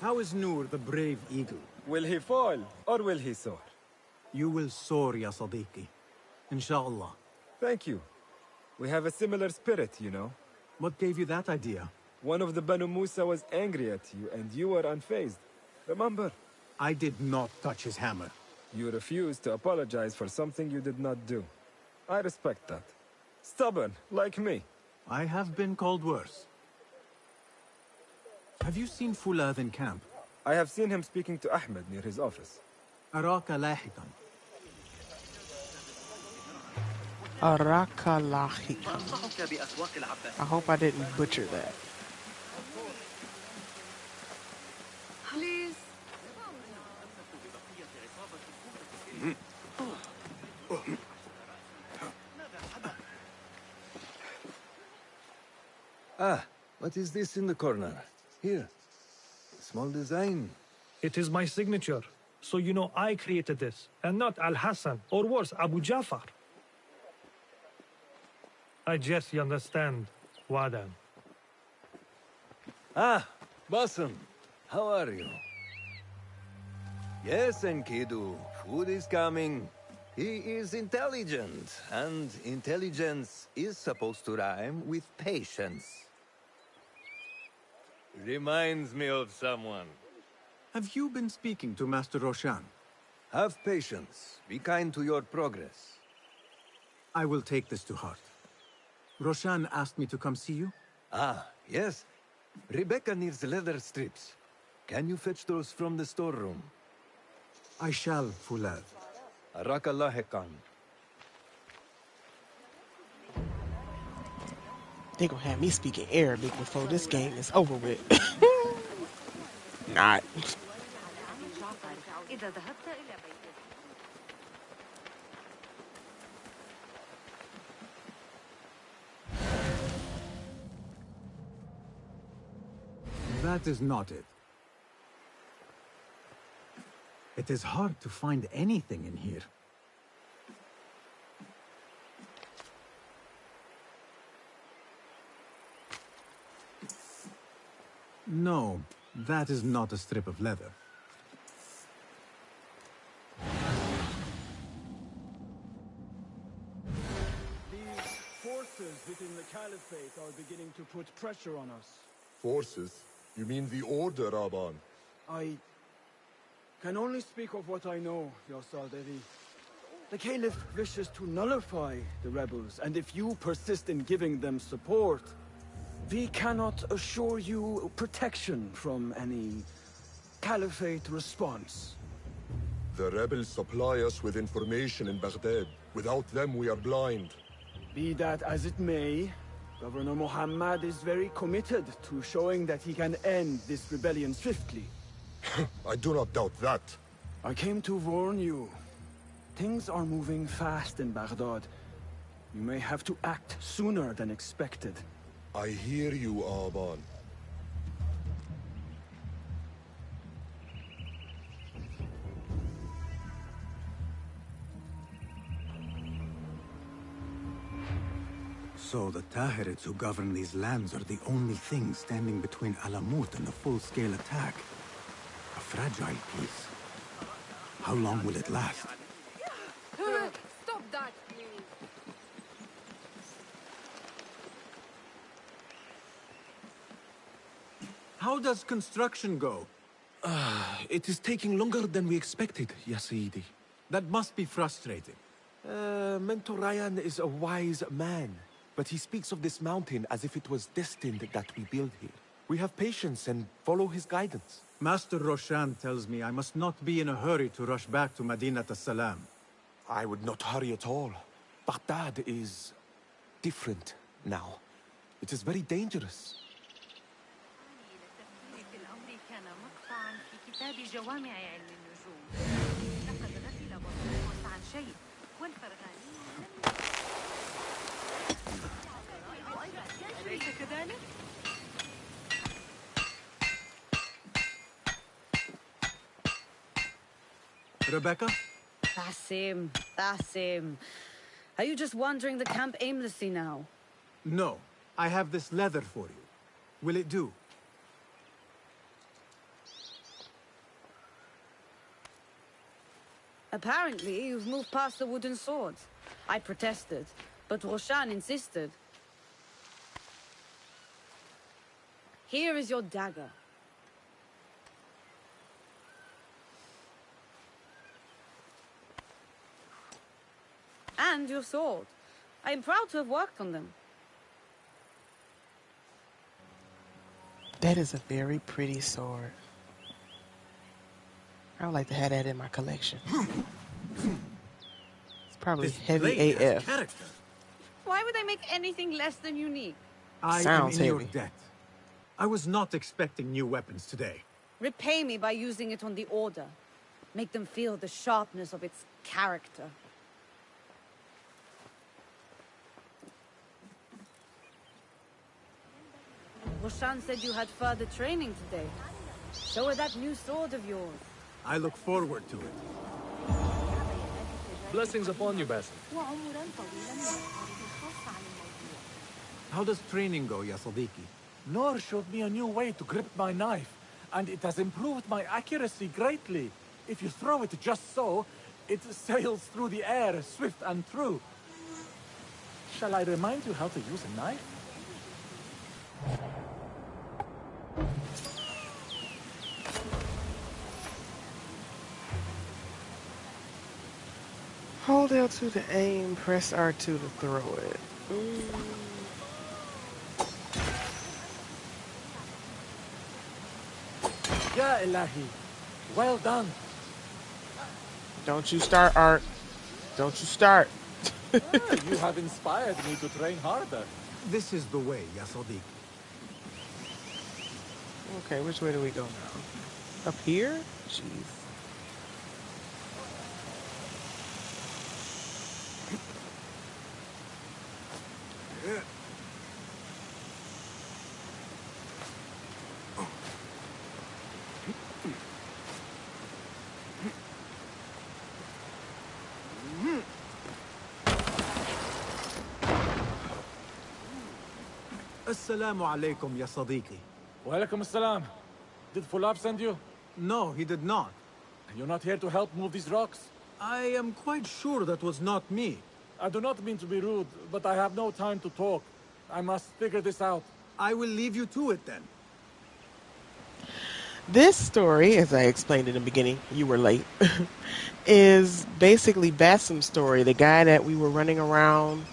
How is Noor, the brave eagle? Will he fall, or will he soar? You will soar, ya Sadiqi. Inshallah. Thank you. We have a similar spirit, you know. What gave you that idea? One of the Banu Musa was angry at you, and you were unfazed. Remember? I did not touch his hammer. You refused to apologize for something you did not do. I respect that. Stubborn, like me. I have been called worse. Have you seen Fulad in camp? I have seen him speaking to Ahmed near his office. Araka lahiqan. Araka lahiqan. I hope I didn't butcher that. Please. Ah, what is this in the corner? Here. Small design. It is my signature. So you know I created this, and not Al-Hassan, or worse, Abu Jafar. I guess you understand, Wadan. Ah, Basim. How are you? Yes, Enkidu. Food is coming. He is intelligent, and intelligence is supposed to rhyme with patience. Reminds me of someone. Have you been speaking to Master Roshan? Have patience. Be kind to your progress. I will take this to heart. Roshan asked me to come see you? Ah, yes. Rebecca needs leather strips. Can you fetch those from the storeroom? I shall, Fulad. Arakalahekan. They gonna have me speaking Arabic before this game is over with. Not. That is not it. It is hard to find anything in here. No, that is not a strip of leather. These forces within the Caliphate are beginning to put pressure on us. Forces? You mean the Order, Aban? I can only speak of what I know, Yasal Devi. The Caliph wishes to nullify the rebels, and if you persist in giving them support, we cannot assure you protection from any Caliphate response. The rebels supply us with information in Baghdad. Without them, we are blind. Be that as it may, Governor Muhammad is very committed to showing that he can end this rebellion swiftly. I do not doubt that. I came to warn you. Things are moving fast in Baghdad. You may have to act sooner than expected. I hear you, Aban. So the Tahirids who govern these lands are the only thing standing between Alamut and a full-scale attack. A fragile peace. How long will it last? Stop that, please. How does construction go? It is taking longer than we expected, Ya Sayyidi. That must be frustrating. Mentor Ryan is a wise man, but he speaks of this mountain as if it was destined that we build here. We have patience and follow his guidance. Master Roshan tells me I must not be in a hurry to rush back to Madinat as-Salam. I would not hurry at all. Baghdad is different now. It is very dangerous. Rebecca? Basim. Are you just wandering the camp aimlessly now? No. I have this leather for you. Will it do? Apparently, you've moved past the wooden swords. I protested, but Roshan insisted. Here is your dagger. And your sword. I am proud to have worked on them. That is a very pretty sword. I would like to have that in my collection. It's probably This heavy blade has AF. character. Why would I make anything less than unique? I am Sounds in your heavy. debt. I was not expecting new weapons today. Repay me by using it on the Order. Make them feel the sharpness of its character. Roshan said you had further training today. Show her that new sword of yours. I look forward to it. Blessings upon you, Basim. How does training go, ya Sadiqi? Noor showed me a new way to grip my knife, and it has improved my accuracy greatly. If you throw it just so, it sails through the air, swift and true. Shall I remind you how to use a knife? Hold L2 to aim, press R2 to throw it. Ya Ilahi, well done. Don't you start, Art. Don't you start. You have inspired me to train harder. This is the way, ya Sadiq. Okay, which way do we go now? Up here? Jeez. Assalamu alaikum, ya Sadiqi. Walaikum assalam. Did Fulab send you? No, he did not. You're not here to help move these rocks? I am quite sure that was not me. I do not mean to be rude, but I have no time to talk. I must figure this out. I will leave you to it then. This story, as I explained in the beginning, you were late, is basically Basim's story, the guy that we were running around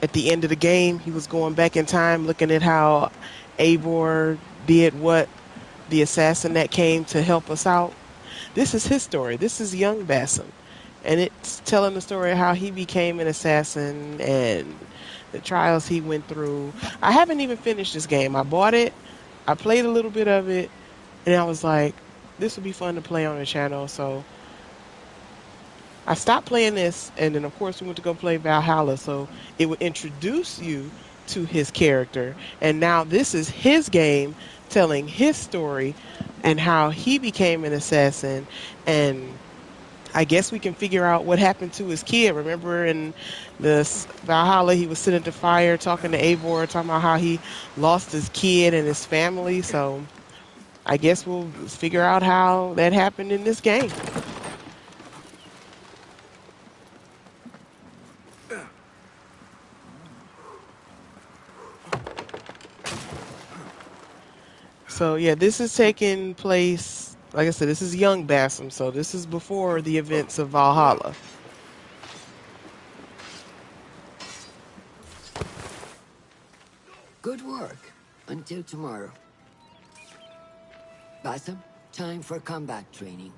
at the end of the game. He was going back in time looking at how Eivor did what, the assassin that came to help us out. This is his story. This is young Basim. And it's telling the story of how he became an assassin and the trials he went through. I haven't even finished this game. I bought it, I played a little bit of it, and I was like, this would be fun to play on the channel. So I stopped playing this, and then of course we went to go play Valhalla, so it would introduce you to his character. And now this is his game telling his story and how he became an assassin. And I guess we can figure out what happened to his kid. Remember in this Valhalla, he was sitting at the fire talking to Eivor, talking about how he lost his kid and his family. So I guess we'll figure out how that happened in this game. So yeah, this is taking place, like I said, this is young Basim, so this is before the events of Valhalla. Good work. Until tomorrow. Basim, time for combat training.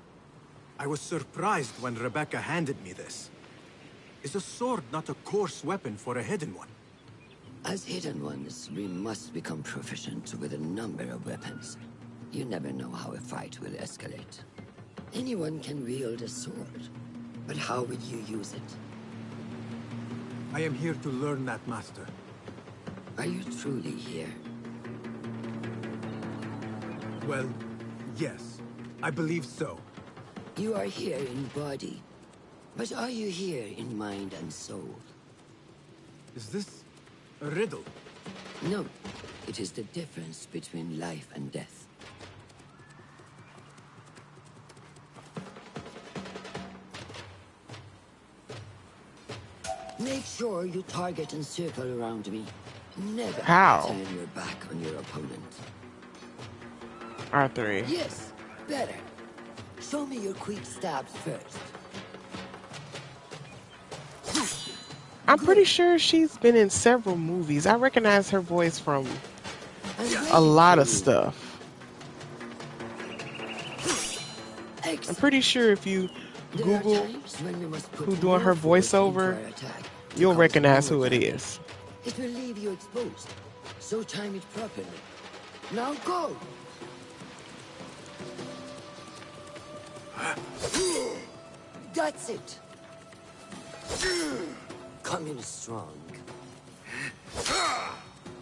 I was surprised when Rebecca handed me this. Is a sword not a coarse weapon for a hidden one? As hidden ones, we must become proficient with a number of weapons. You never know how a fight will escalate. Anyone can wield a sword, but how would you use it? I am here to learn that, Master. Are you truly here? Well, yes. I believe so. You are here in body, but are you here in mind and soul? Is this a riddle? No. It is the difference between life and death. Make sure you target and circle around me. Never How? turn your back on your opponent. R3. Yes, better. Show me your quick stabs first. I'm pretty sure she's been in several movies. I recognize her voice from a lot of stuff. I'm pretty sure if you Google who's doing her voiceover, you'll recognize who it is. It will leave you exposed, so time it properly. Now go! That's it! Come in strong.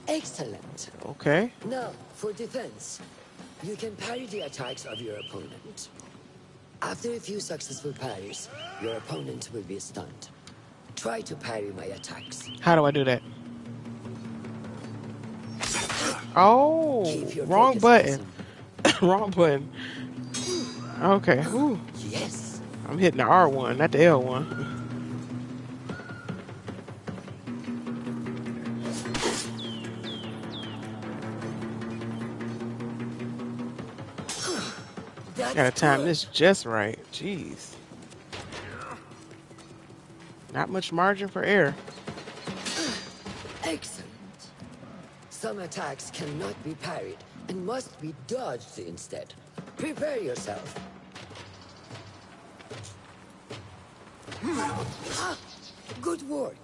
Excellent. Okay. Now, for defense, you can parry the attacks of your opponent. After a few successful parries, your opponent will be stunned. Try to parry my attacks. How do I do that? Oh, wrong button. Wrong button. Okay. Ooh. Yes. I'm hitting the R1, not the L1. Gotta time this just right. Jeez. Not much margin for error. Excellent. Some attacks cannot be parried and must be dodged instead. Prepare yourself. Good work.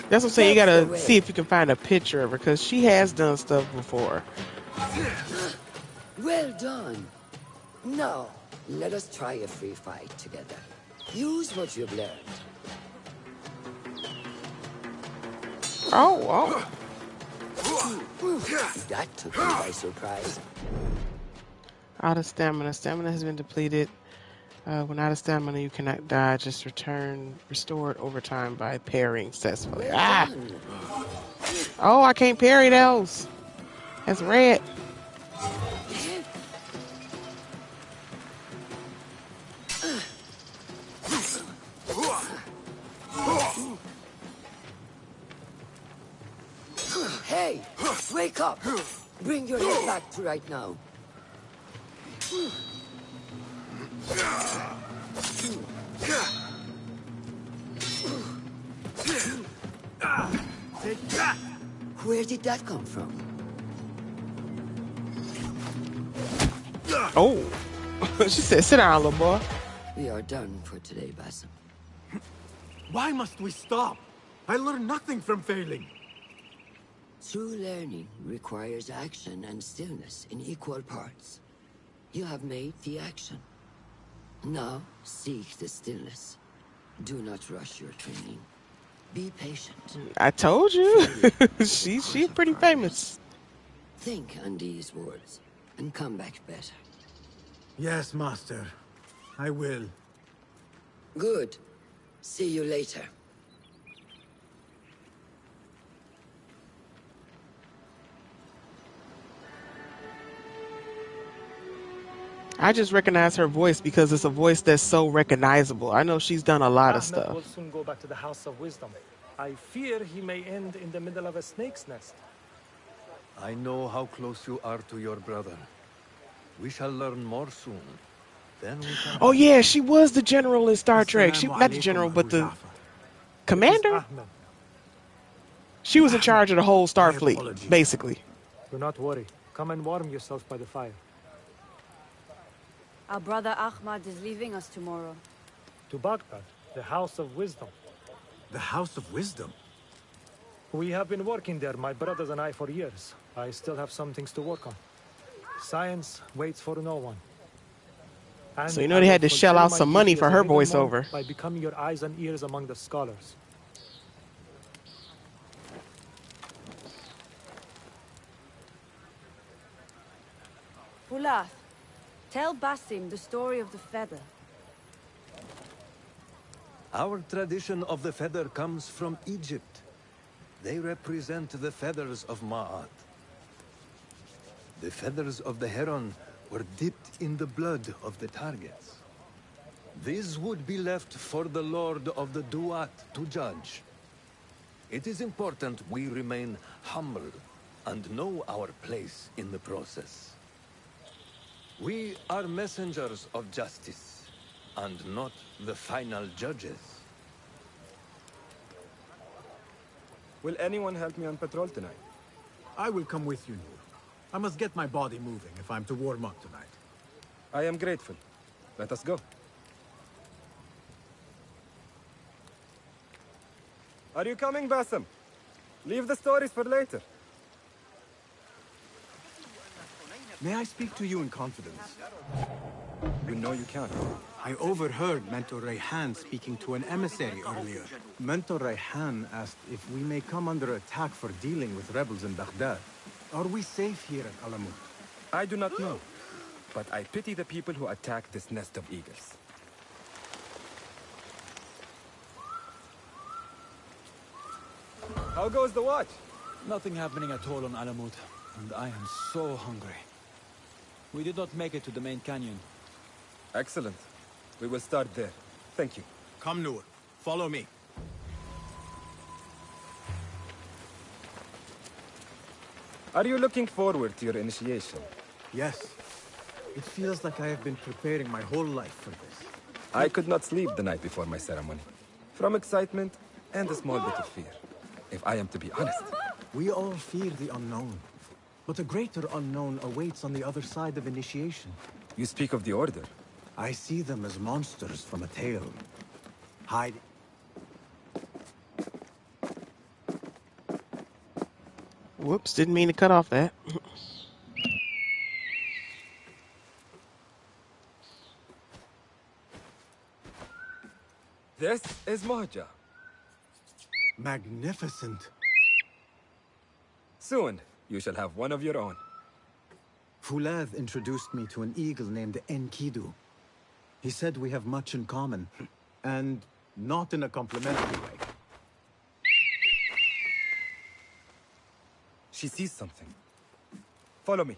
That's what I'm saying. You gotta see if you can find a picture of her, because she has done stuff before. Well done. Now, let us try a free fight together. Use what you've learned. Oh. That took me by surprise. Out of stamina. Stamina has been depleted. When out of stamina, you cannot die. Just restore it over time by parrying successfully. Ah! Oh, I can't parry those. That's red. Hey, wake up! Bring your head back to right now. Where did that come from? Oh, she said, sit down, little boy. We are done for today, Basim. Why must we stop? I learned nothing from failing. True learning requires action and stillness in equal parts. You have made the action. Now, seek the stillness. Do not rush your training. Be patient. I told you. She's pretty famous. Think on these words and come back better. Yes, Master. I will. Good. See you later. I just recognize her voice because it's a voice that's so recognizable. I know she's done a lot of Ahmed stuff. will soon go back to the House of Wisdom. I fear he may end in the middle of a snake's nest. I know how close you are to your brother. We shall learn more soon. Then we can... Oh yeah, she was the general in Star Trek. She not the general, but the commander. She was in charge of the whole Starfleet, basically. Do not worry. Come and warm yourself by the fire. Our brother Ahmad is leaving us tomorrow. To Baghdad, the House of Wisdom. The House of Wisdom? We have been working there, my brothers and I, for years. I still have some things to work on. Science waits for no one. And So you know they had to shell out some money for her voiceover. By becoming your eyes and ears among the scholars. Pulath, tell Basim the story of the feather. Our tradition of the feather comes from Egypt. They represent the feathers of Ma'at. The feathers of the heron were dipped in the blood of the targets. This would be left for the Lord of the Duat to judge. It is important we remain humble and know our place in the process. We are messengers of justice, and not the final judges. Will anyone help me on patrol tonight? I will come with you, Noor. I must get my body moving if I'm to warm up tonight. I am grateful. Let us go. Are you coming, Basim? Leave the stories for later. May I speak to you in confidence? You know you can. I overheard Mentor Rayhan speaking to an emissary earlier. Mentor Rayhan asked if we may come under attack for dealing with rebels in Baghdad. Are we safe here at Alamut? I do not know, but I pity the people who attack this nest of eagles. How goes the watch? Nothing happening at all on Alamut, and I am so hungry. We did not make it to the main canyon. Excellent. We will start there. Thank you. Come, Noor. Follow me. Are you looking forward to your initiation? Yes. It feels like I have been preparing my whole life for this. I could not sleep the night before my ceremony. From excitement and a small bit of fear. If I am to be honest. We all fear the unknown. But a greater unknown awaits on the other side of initiation. You speak of the Order. I see them as monsters from a tale. Hiding. Whoops, didn't mean to cut off that. This is Moja. Magnificent. Soon, you shall have one of your own. Fulad introduced me to an eagle named Enkidu. He said we have much in common, and not in a complimentary way. She sees something. Follow me.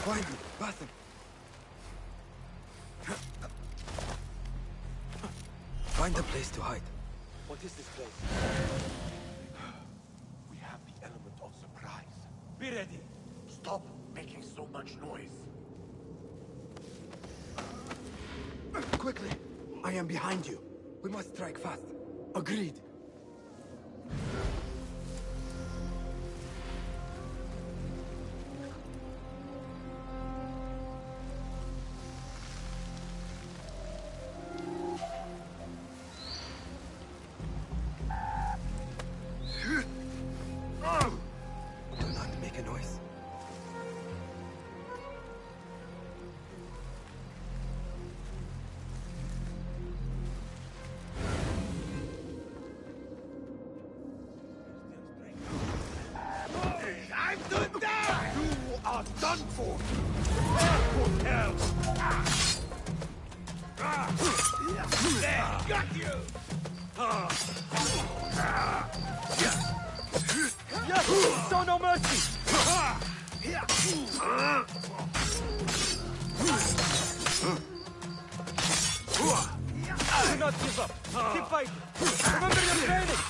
Find me, Basim. Find a place to hide. What is this place? We have the element of surprise. Be ready. Stop making so much noise. Quickly! I am behind you. We must strike fast. Agreed. Do not make a noise. Time to die! You are done for! Hell! There! Got you! Yes! Show no mercy! Do not give up! Keep fighting! Remember your training!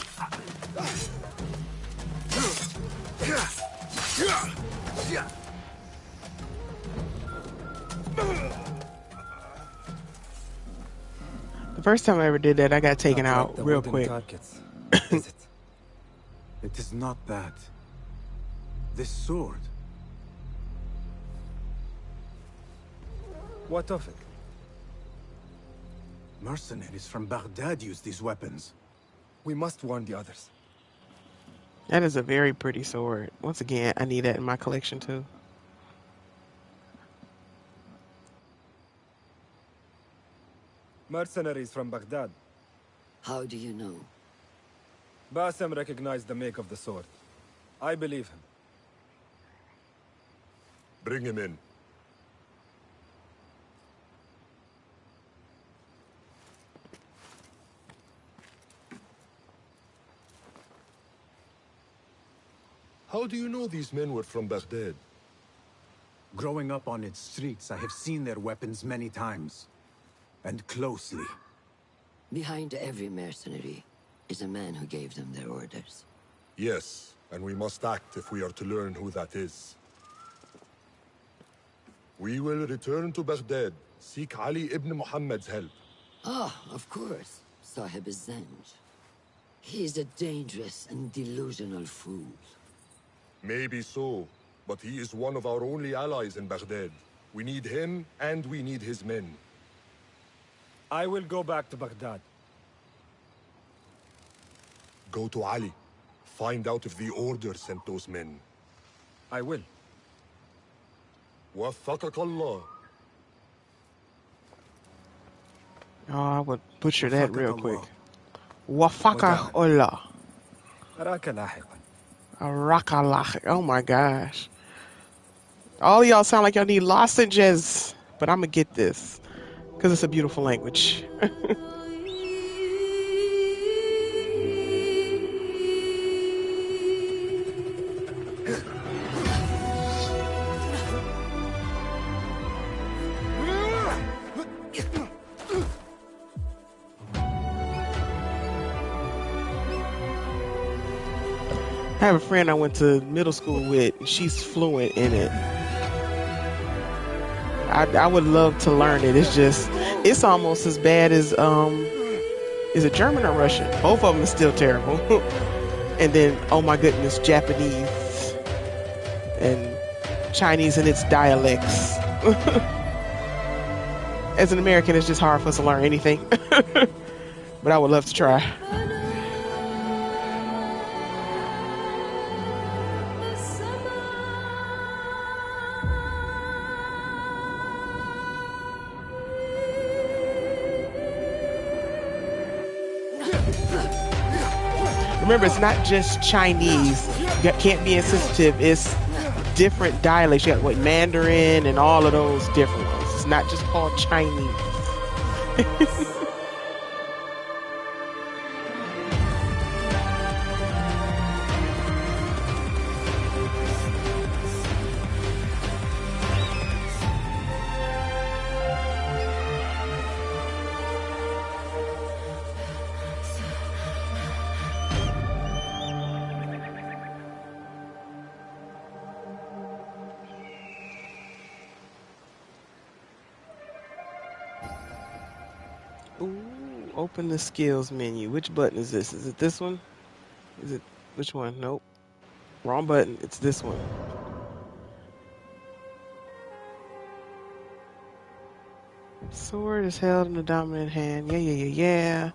The first time I ever did that, I got taken out real quick. Is it? It is not that. This sword. What of it? Mercenaries from Baghdad use these weapons. We must warn the others. That is a very pretty sword. Once again, I need that in my collection too. Mercenaries from Baghdad. How do you know? Basim recognized the make of the sword. I believe him. Bring him in. How do you know these men were from Baghdad? Growing up on its streets, I have seen their weapons many times. And closely. Behind every mercenary is a man who gave them their orders. Yes, and we must act if we are to learn who that is. We will return to Baghdad, seek Ali ibn Muhammad's help. Ah, of course. Sahib Zanj. He is a dangerous and delusional fool. Maybe so, but he is one of our only allies in Baghdad. We need him, and we need his men. I will go back to Baghdad. Go to Ali. Find out if the Order sent those men. I will. وفقك الله. Oh, I would butcher that real quick. Wafaka Allah. Arakalach. Oh my gosh. All of y'all sound like y'all need lozenges, but I'm gonna get this because it's a beautiful language. I have a friend I went to middle school with, and she's fluent in it. I would love to learn it. It's almost as bad as, is it German or Russian? Both of them are still terrible. And then, oh my goodness, Japanese and Chinese and its dialects. As an American, it's just hard for us to learn anything. But I would love to try. Remember, it's not just Chinese. You can't be insensitive. It's different dialects. You got what, Mandarin and all of those different ones. It's not just called Chinese. Open the skills menu. Which button is this? Is it this one? Is it which one? Nope. Wrong button. It's this one. Sword is held in the dominant hand. Yeah.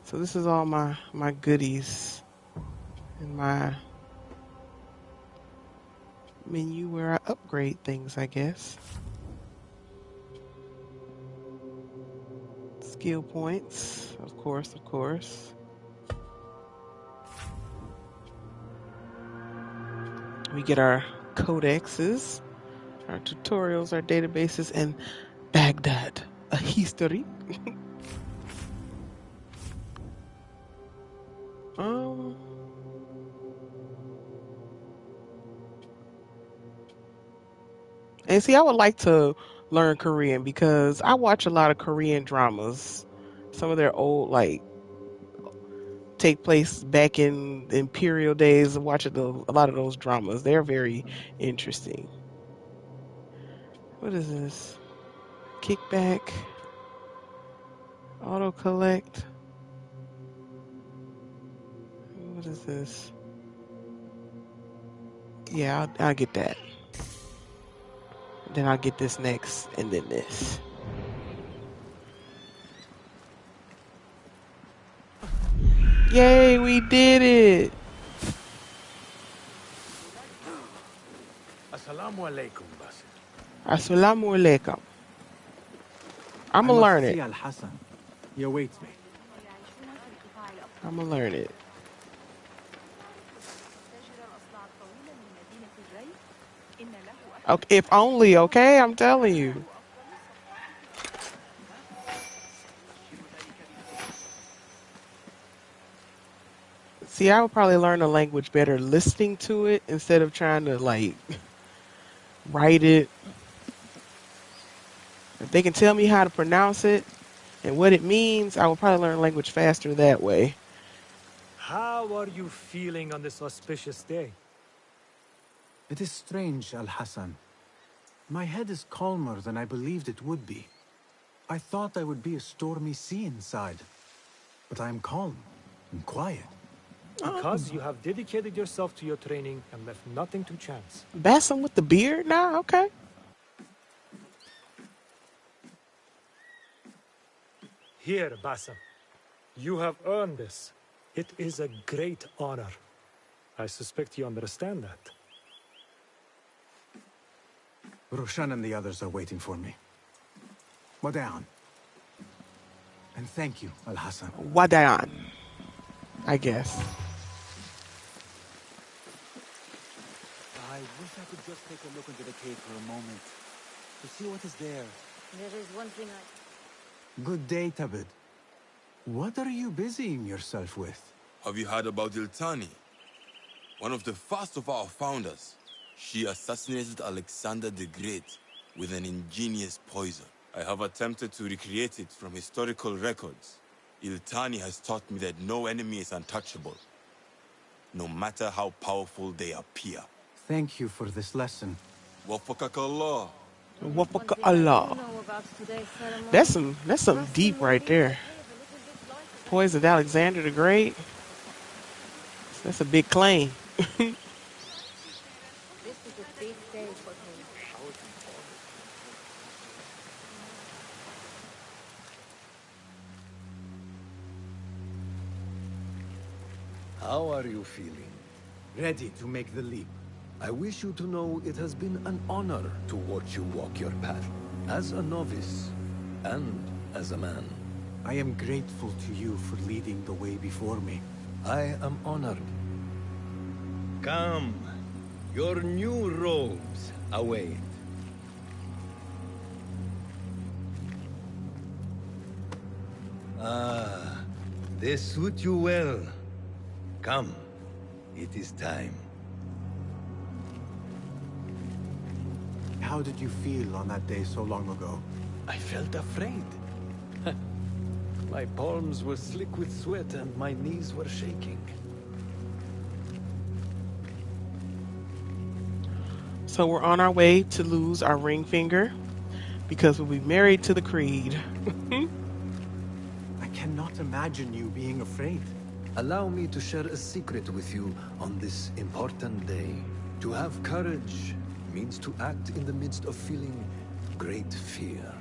So this is all my goodies in my menu where I upgrade things, I guess. Skill points, of course. We get our codexes, our tutorials, our databases, and Baghdad, a history. And see, I would like to learn Korean because I watch a lot of Korean dramas. Some of their old, take place back in the imperial days. I'm watching a lot of those dramas. They're very interesting. What is this? Kickback. Auto collect. What is this? Yeah, I'll get that. Then I'll get this next, and then this. Yay, we did it! Assalamu alaikum, Basim. Assalamu alaikum. I'm gonna learn it. Al-Hassan. He awaits me. I'm gonna learn it. Okay, if only, okay? I'm telling you. See, I would probably learn a language better listening to it instead of trying to like write it. If they can tell me how to pronounce it and what it means, I will probably learn language faster that way. How are you feeling on this auspicious day? It is strange, Al-Hassan. My head is calmer than I believed it would be. I thought I would be a stormy sea inside, but I am calm and quiet. Because you have dedicated yourself to your training and left nothing to chance. Basim with the beard now? Okay. Here, Basim. You have earned this. It is a great honor. I suspect you understand that. Roshan and the others are waiting for me. Wada'an. And thank you, Al-Hassan. Wada'an, I guess. I wish I could just take a look into the cave for a moment. To see what is there. There is one thing I... Good day, Tabid. What are you busying yourself with? Have you heard about Iltani? One of the first of our founders. She assassinated Alexander the Great with an ingenious poison. I have attempted to recreate it from historical records. Iltani has taught me that no enemy is untouchable, no matter how powerful they appear. Thank you for this lesson. Wafakallah. Wafakallah. That's some deep right there. Poisoned Alexander the Great. That's a big claim. How are you feeling? Ready to make the leap. I wish you to know it has been an honor to watch you walk your path. As a novice, and as a man. I am grateful to you for leading the way before me. I am honored. Come. Your new robes await. Ah, they suit you well. Come. It is time. How did you feel on that day so long ago? I felt afraid. My palms were slick with sweat and my knees were shaking. So we're on our way to lose our ring finger because we'll be married to the Creed. I cannot imagine you being afraid. Allow me to share a secret with you on this important day. To have courage means to act in the midst of feeling great fear.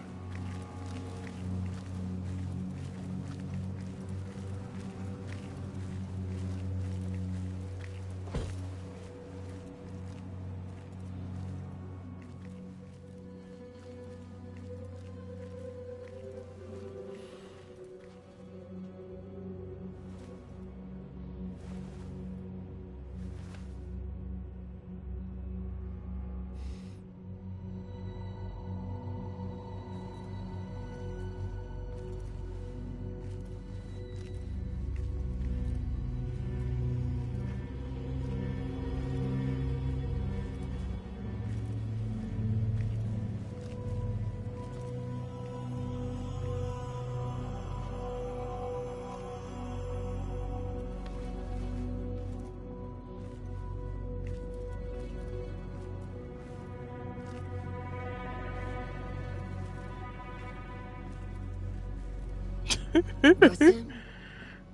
Basim,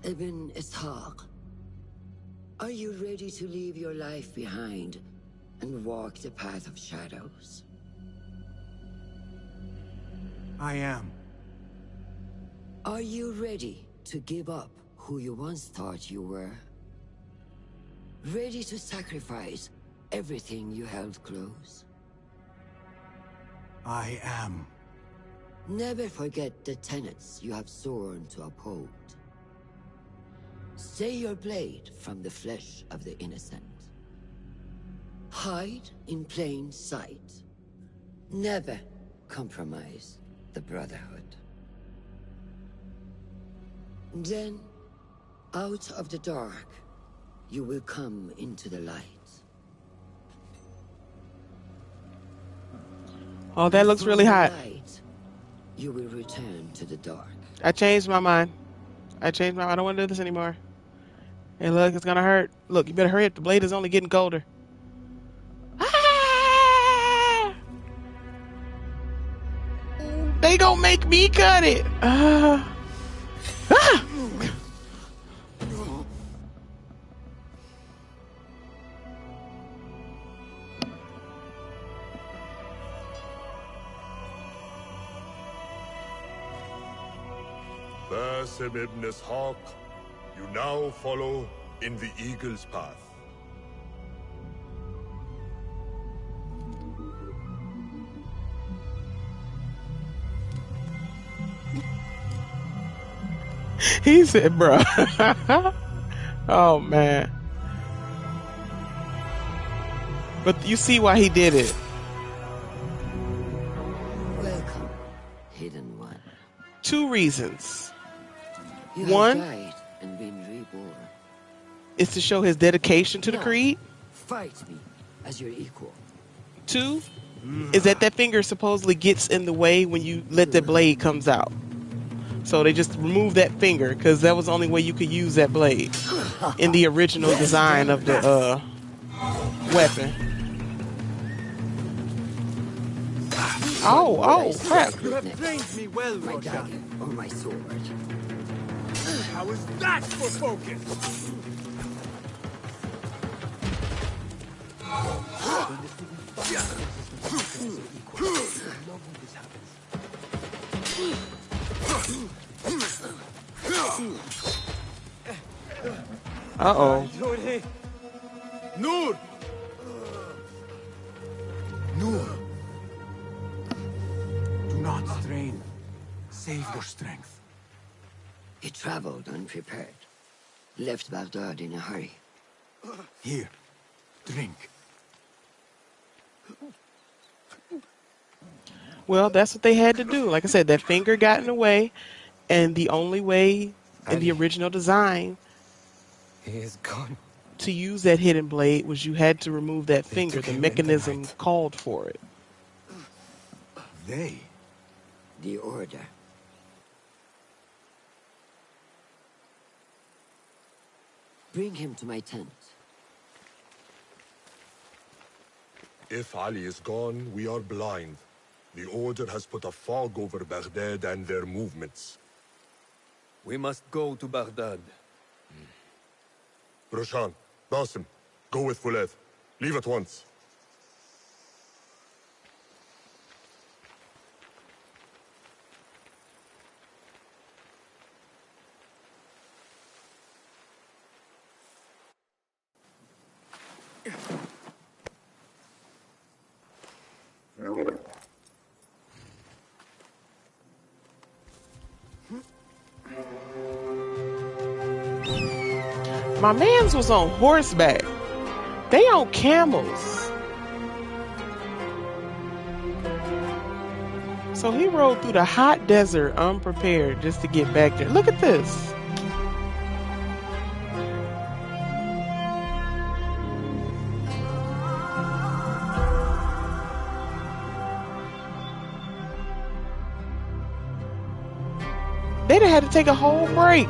Ibn Ishaq, are you ready to leave your life behind and walk the path of shadows? I am. Are you ready to give up who you once thought you were? Ready to sacrifice everything you held close? I am. Never forget the tenets you have sworn to uphold. Stay your blade from the flesh of the innocent. Hide in plain sight. Never compromise the Brotherhood. Then, out of the dark, you will come into the light. Oh, that looks From really the hot. light, you will return to the dark. I changed my mind. I don't want to do this anymore. Hey, look, it's gonna hurt. Look, you better hurry up. The blade is only getting colder. Ah! They gonna make me cut it. Ah! Basim ibn Ishaq, you now follow in the Eagle's path. He said, bruh. Oh, man. But you see why he did it. Welcome, Hidden One. 2 reasons. You One have died and been reborn. is to show his dedication to the Now, creed. fight me as your equal. 2 is that finger supposedly gets in the way when you let the blade comes out. So they just removed that finger because that was the only way you could use that blade in the original design of the weapon. Oh, crap. You have trained me well, my dagger or my sword. How is that for focus? Uh-oh. Noor! Noor! Do not strain. Save your strength. He traveled unprepared. Left Baghdad in a hurry. Here, drink. Well, that's what they had to do. Like I said, that finger got in the way, and the only way in the original design He is gone. to use that hidden blade was you had to remove that finger. The mechanism called for it. They? The Order. Bring him to my tent. If Ali is gone, we are blind. The Order has put a fog over Baghdad and their movements. We must go to Baghdad. Roshan, Basim, go with Fulev. Leave at once. My mans was on horseback. They on camels. So he rode through the hot desert unprepared just to get back there. Look at this. They'd have had to take a whole break.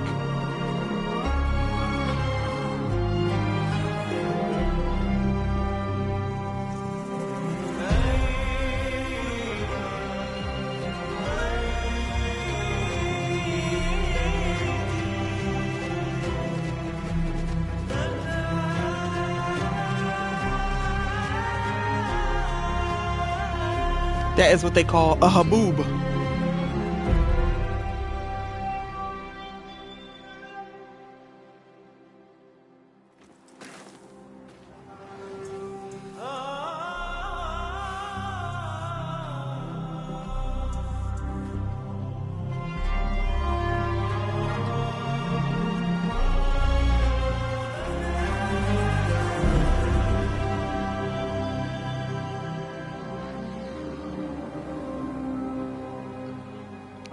That is what they call a haboob.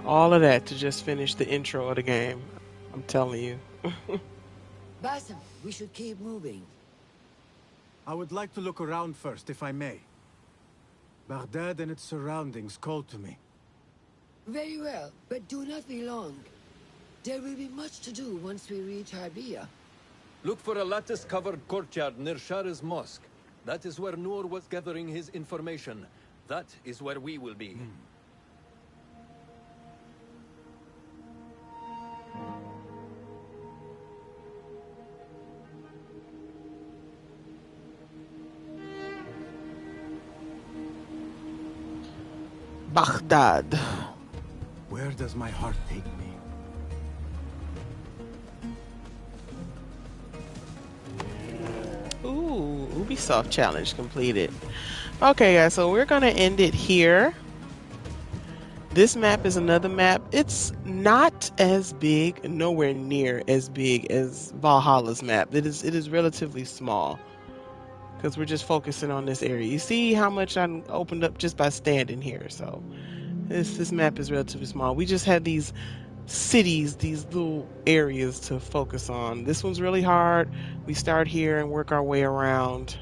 All of that to just finish the intro of the game. I'm telling you. Basim, we should keep moving. I would like to look around first, if I may. Baghdad and its surroundings call to me. Very well, but do not be long. There will be much to do once we reach Harbiya. Look for a lattice-covered courtyard near Shah's mosque. That is where Noor was gathering his information. That is where we will be. Baghdad. Where does my heart take me? Ooh, Ubisoft challenge completed. Okay, guys, so we're gonna end it here. This map is another map. It's not as big, nowhere near as big as Valhalla's map. It is relatively small because we're just focusing on this area. You see how much I opened up just by standing here. So this map is relatively small. We just had these cities, these little areas to focus on. This one's really hard. We start here and work our way around.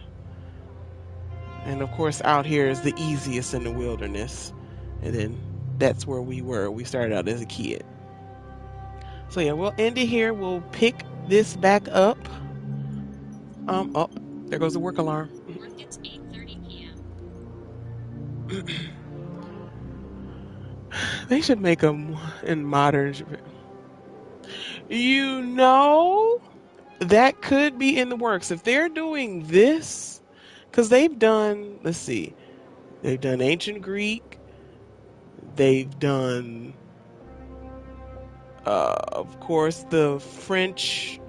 And of course out here is the easiest in the wilderness. And then that's where we were. We started out as a kid. So yeah, we'll end it here. We'll pick this back up. Oh, there goes the work alarm. It's 8:30 p.m. They should make them in modern. You know, that could be in the works. If they're doing this, because they've done, let's see, they've done ancient Greek. They've done, of course, the French,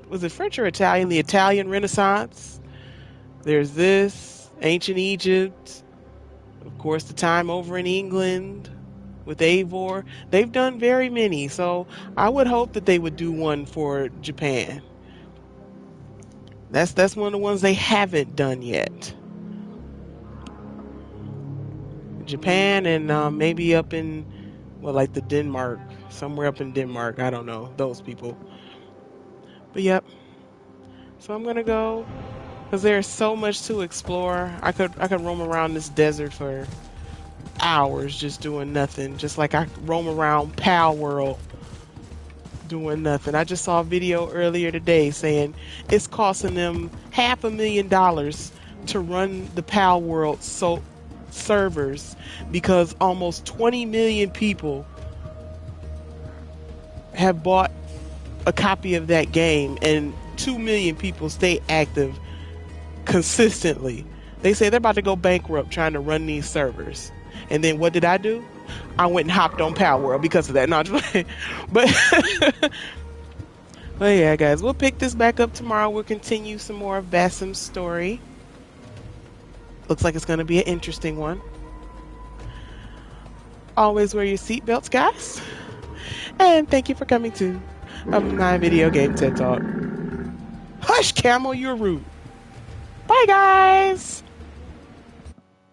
was it French or Italian? The Italian Renaissance. There's this, ancient Egypt. Of course, the time over in England with Eivor. They've done very many, so I would hope that they would do one for Japan. That's one of the ones they haven't done yet. Japan and maybe up in, well, like the Denmark, somewhere up in Denmark. I don't know, those people. But yep. So I'm gonna go because there's so much to explore. I could roam around this desert for hours just doing nothing, just like I roam around Pal World doing nothing. I just saw a video earlier today saying it's costing them $500,000 to run the Pal World servers because almost 20 million people have bought a copy of that game and 2 million people stay active consistently. They say they're about to go bankrupt trying to run these servers. And then what did I do? I went and hopped on Power World because of that. Not but but yeah, guys, we'll pick this back up tomorrow. We'll continue some more of Basim's story. Looks like it's going to be an interesting one. Always wear your seatbelts, guys. And thank you for coming to my video game TED Talk. Hush, Camel, you're rude. Bye, guys.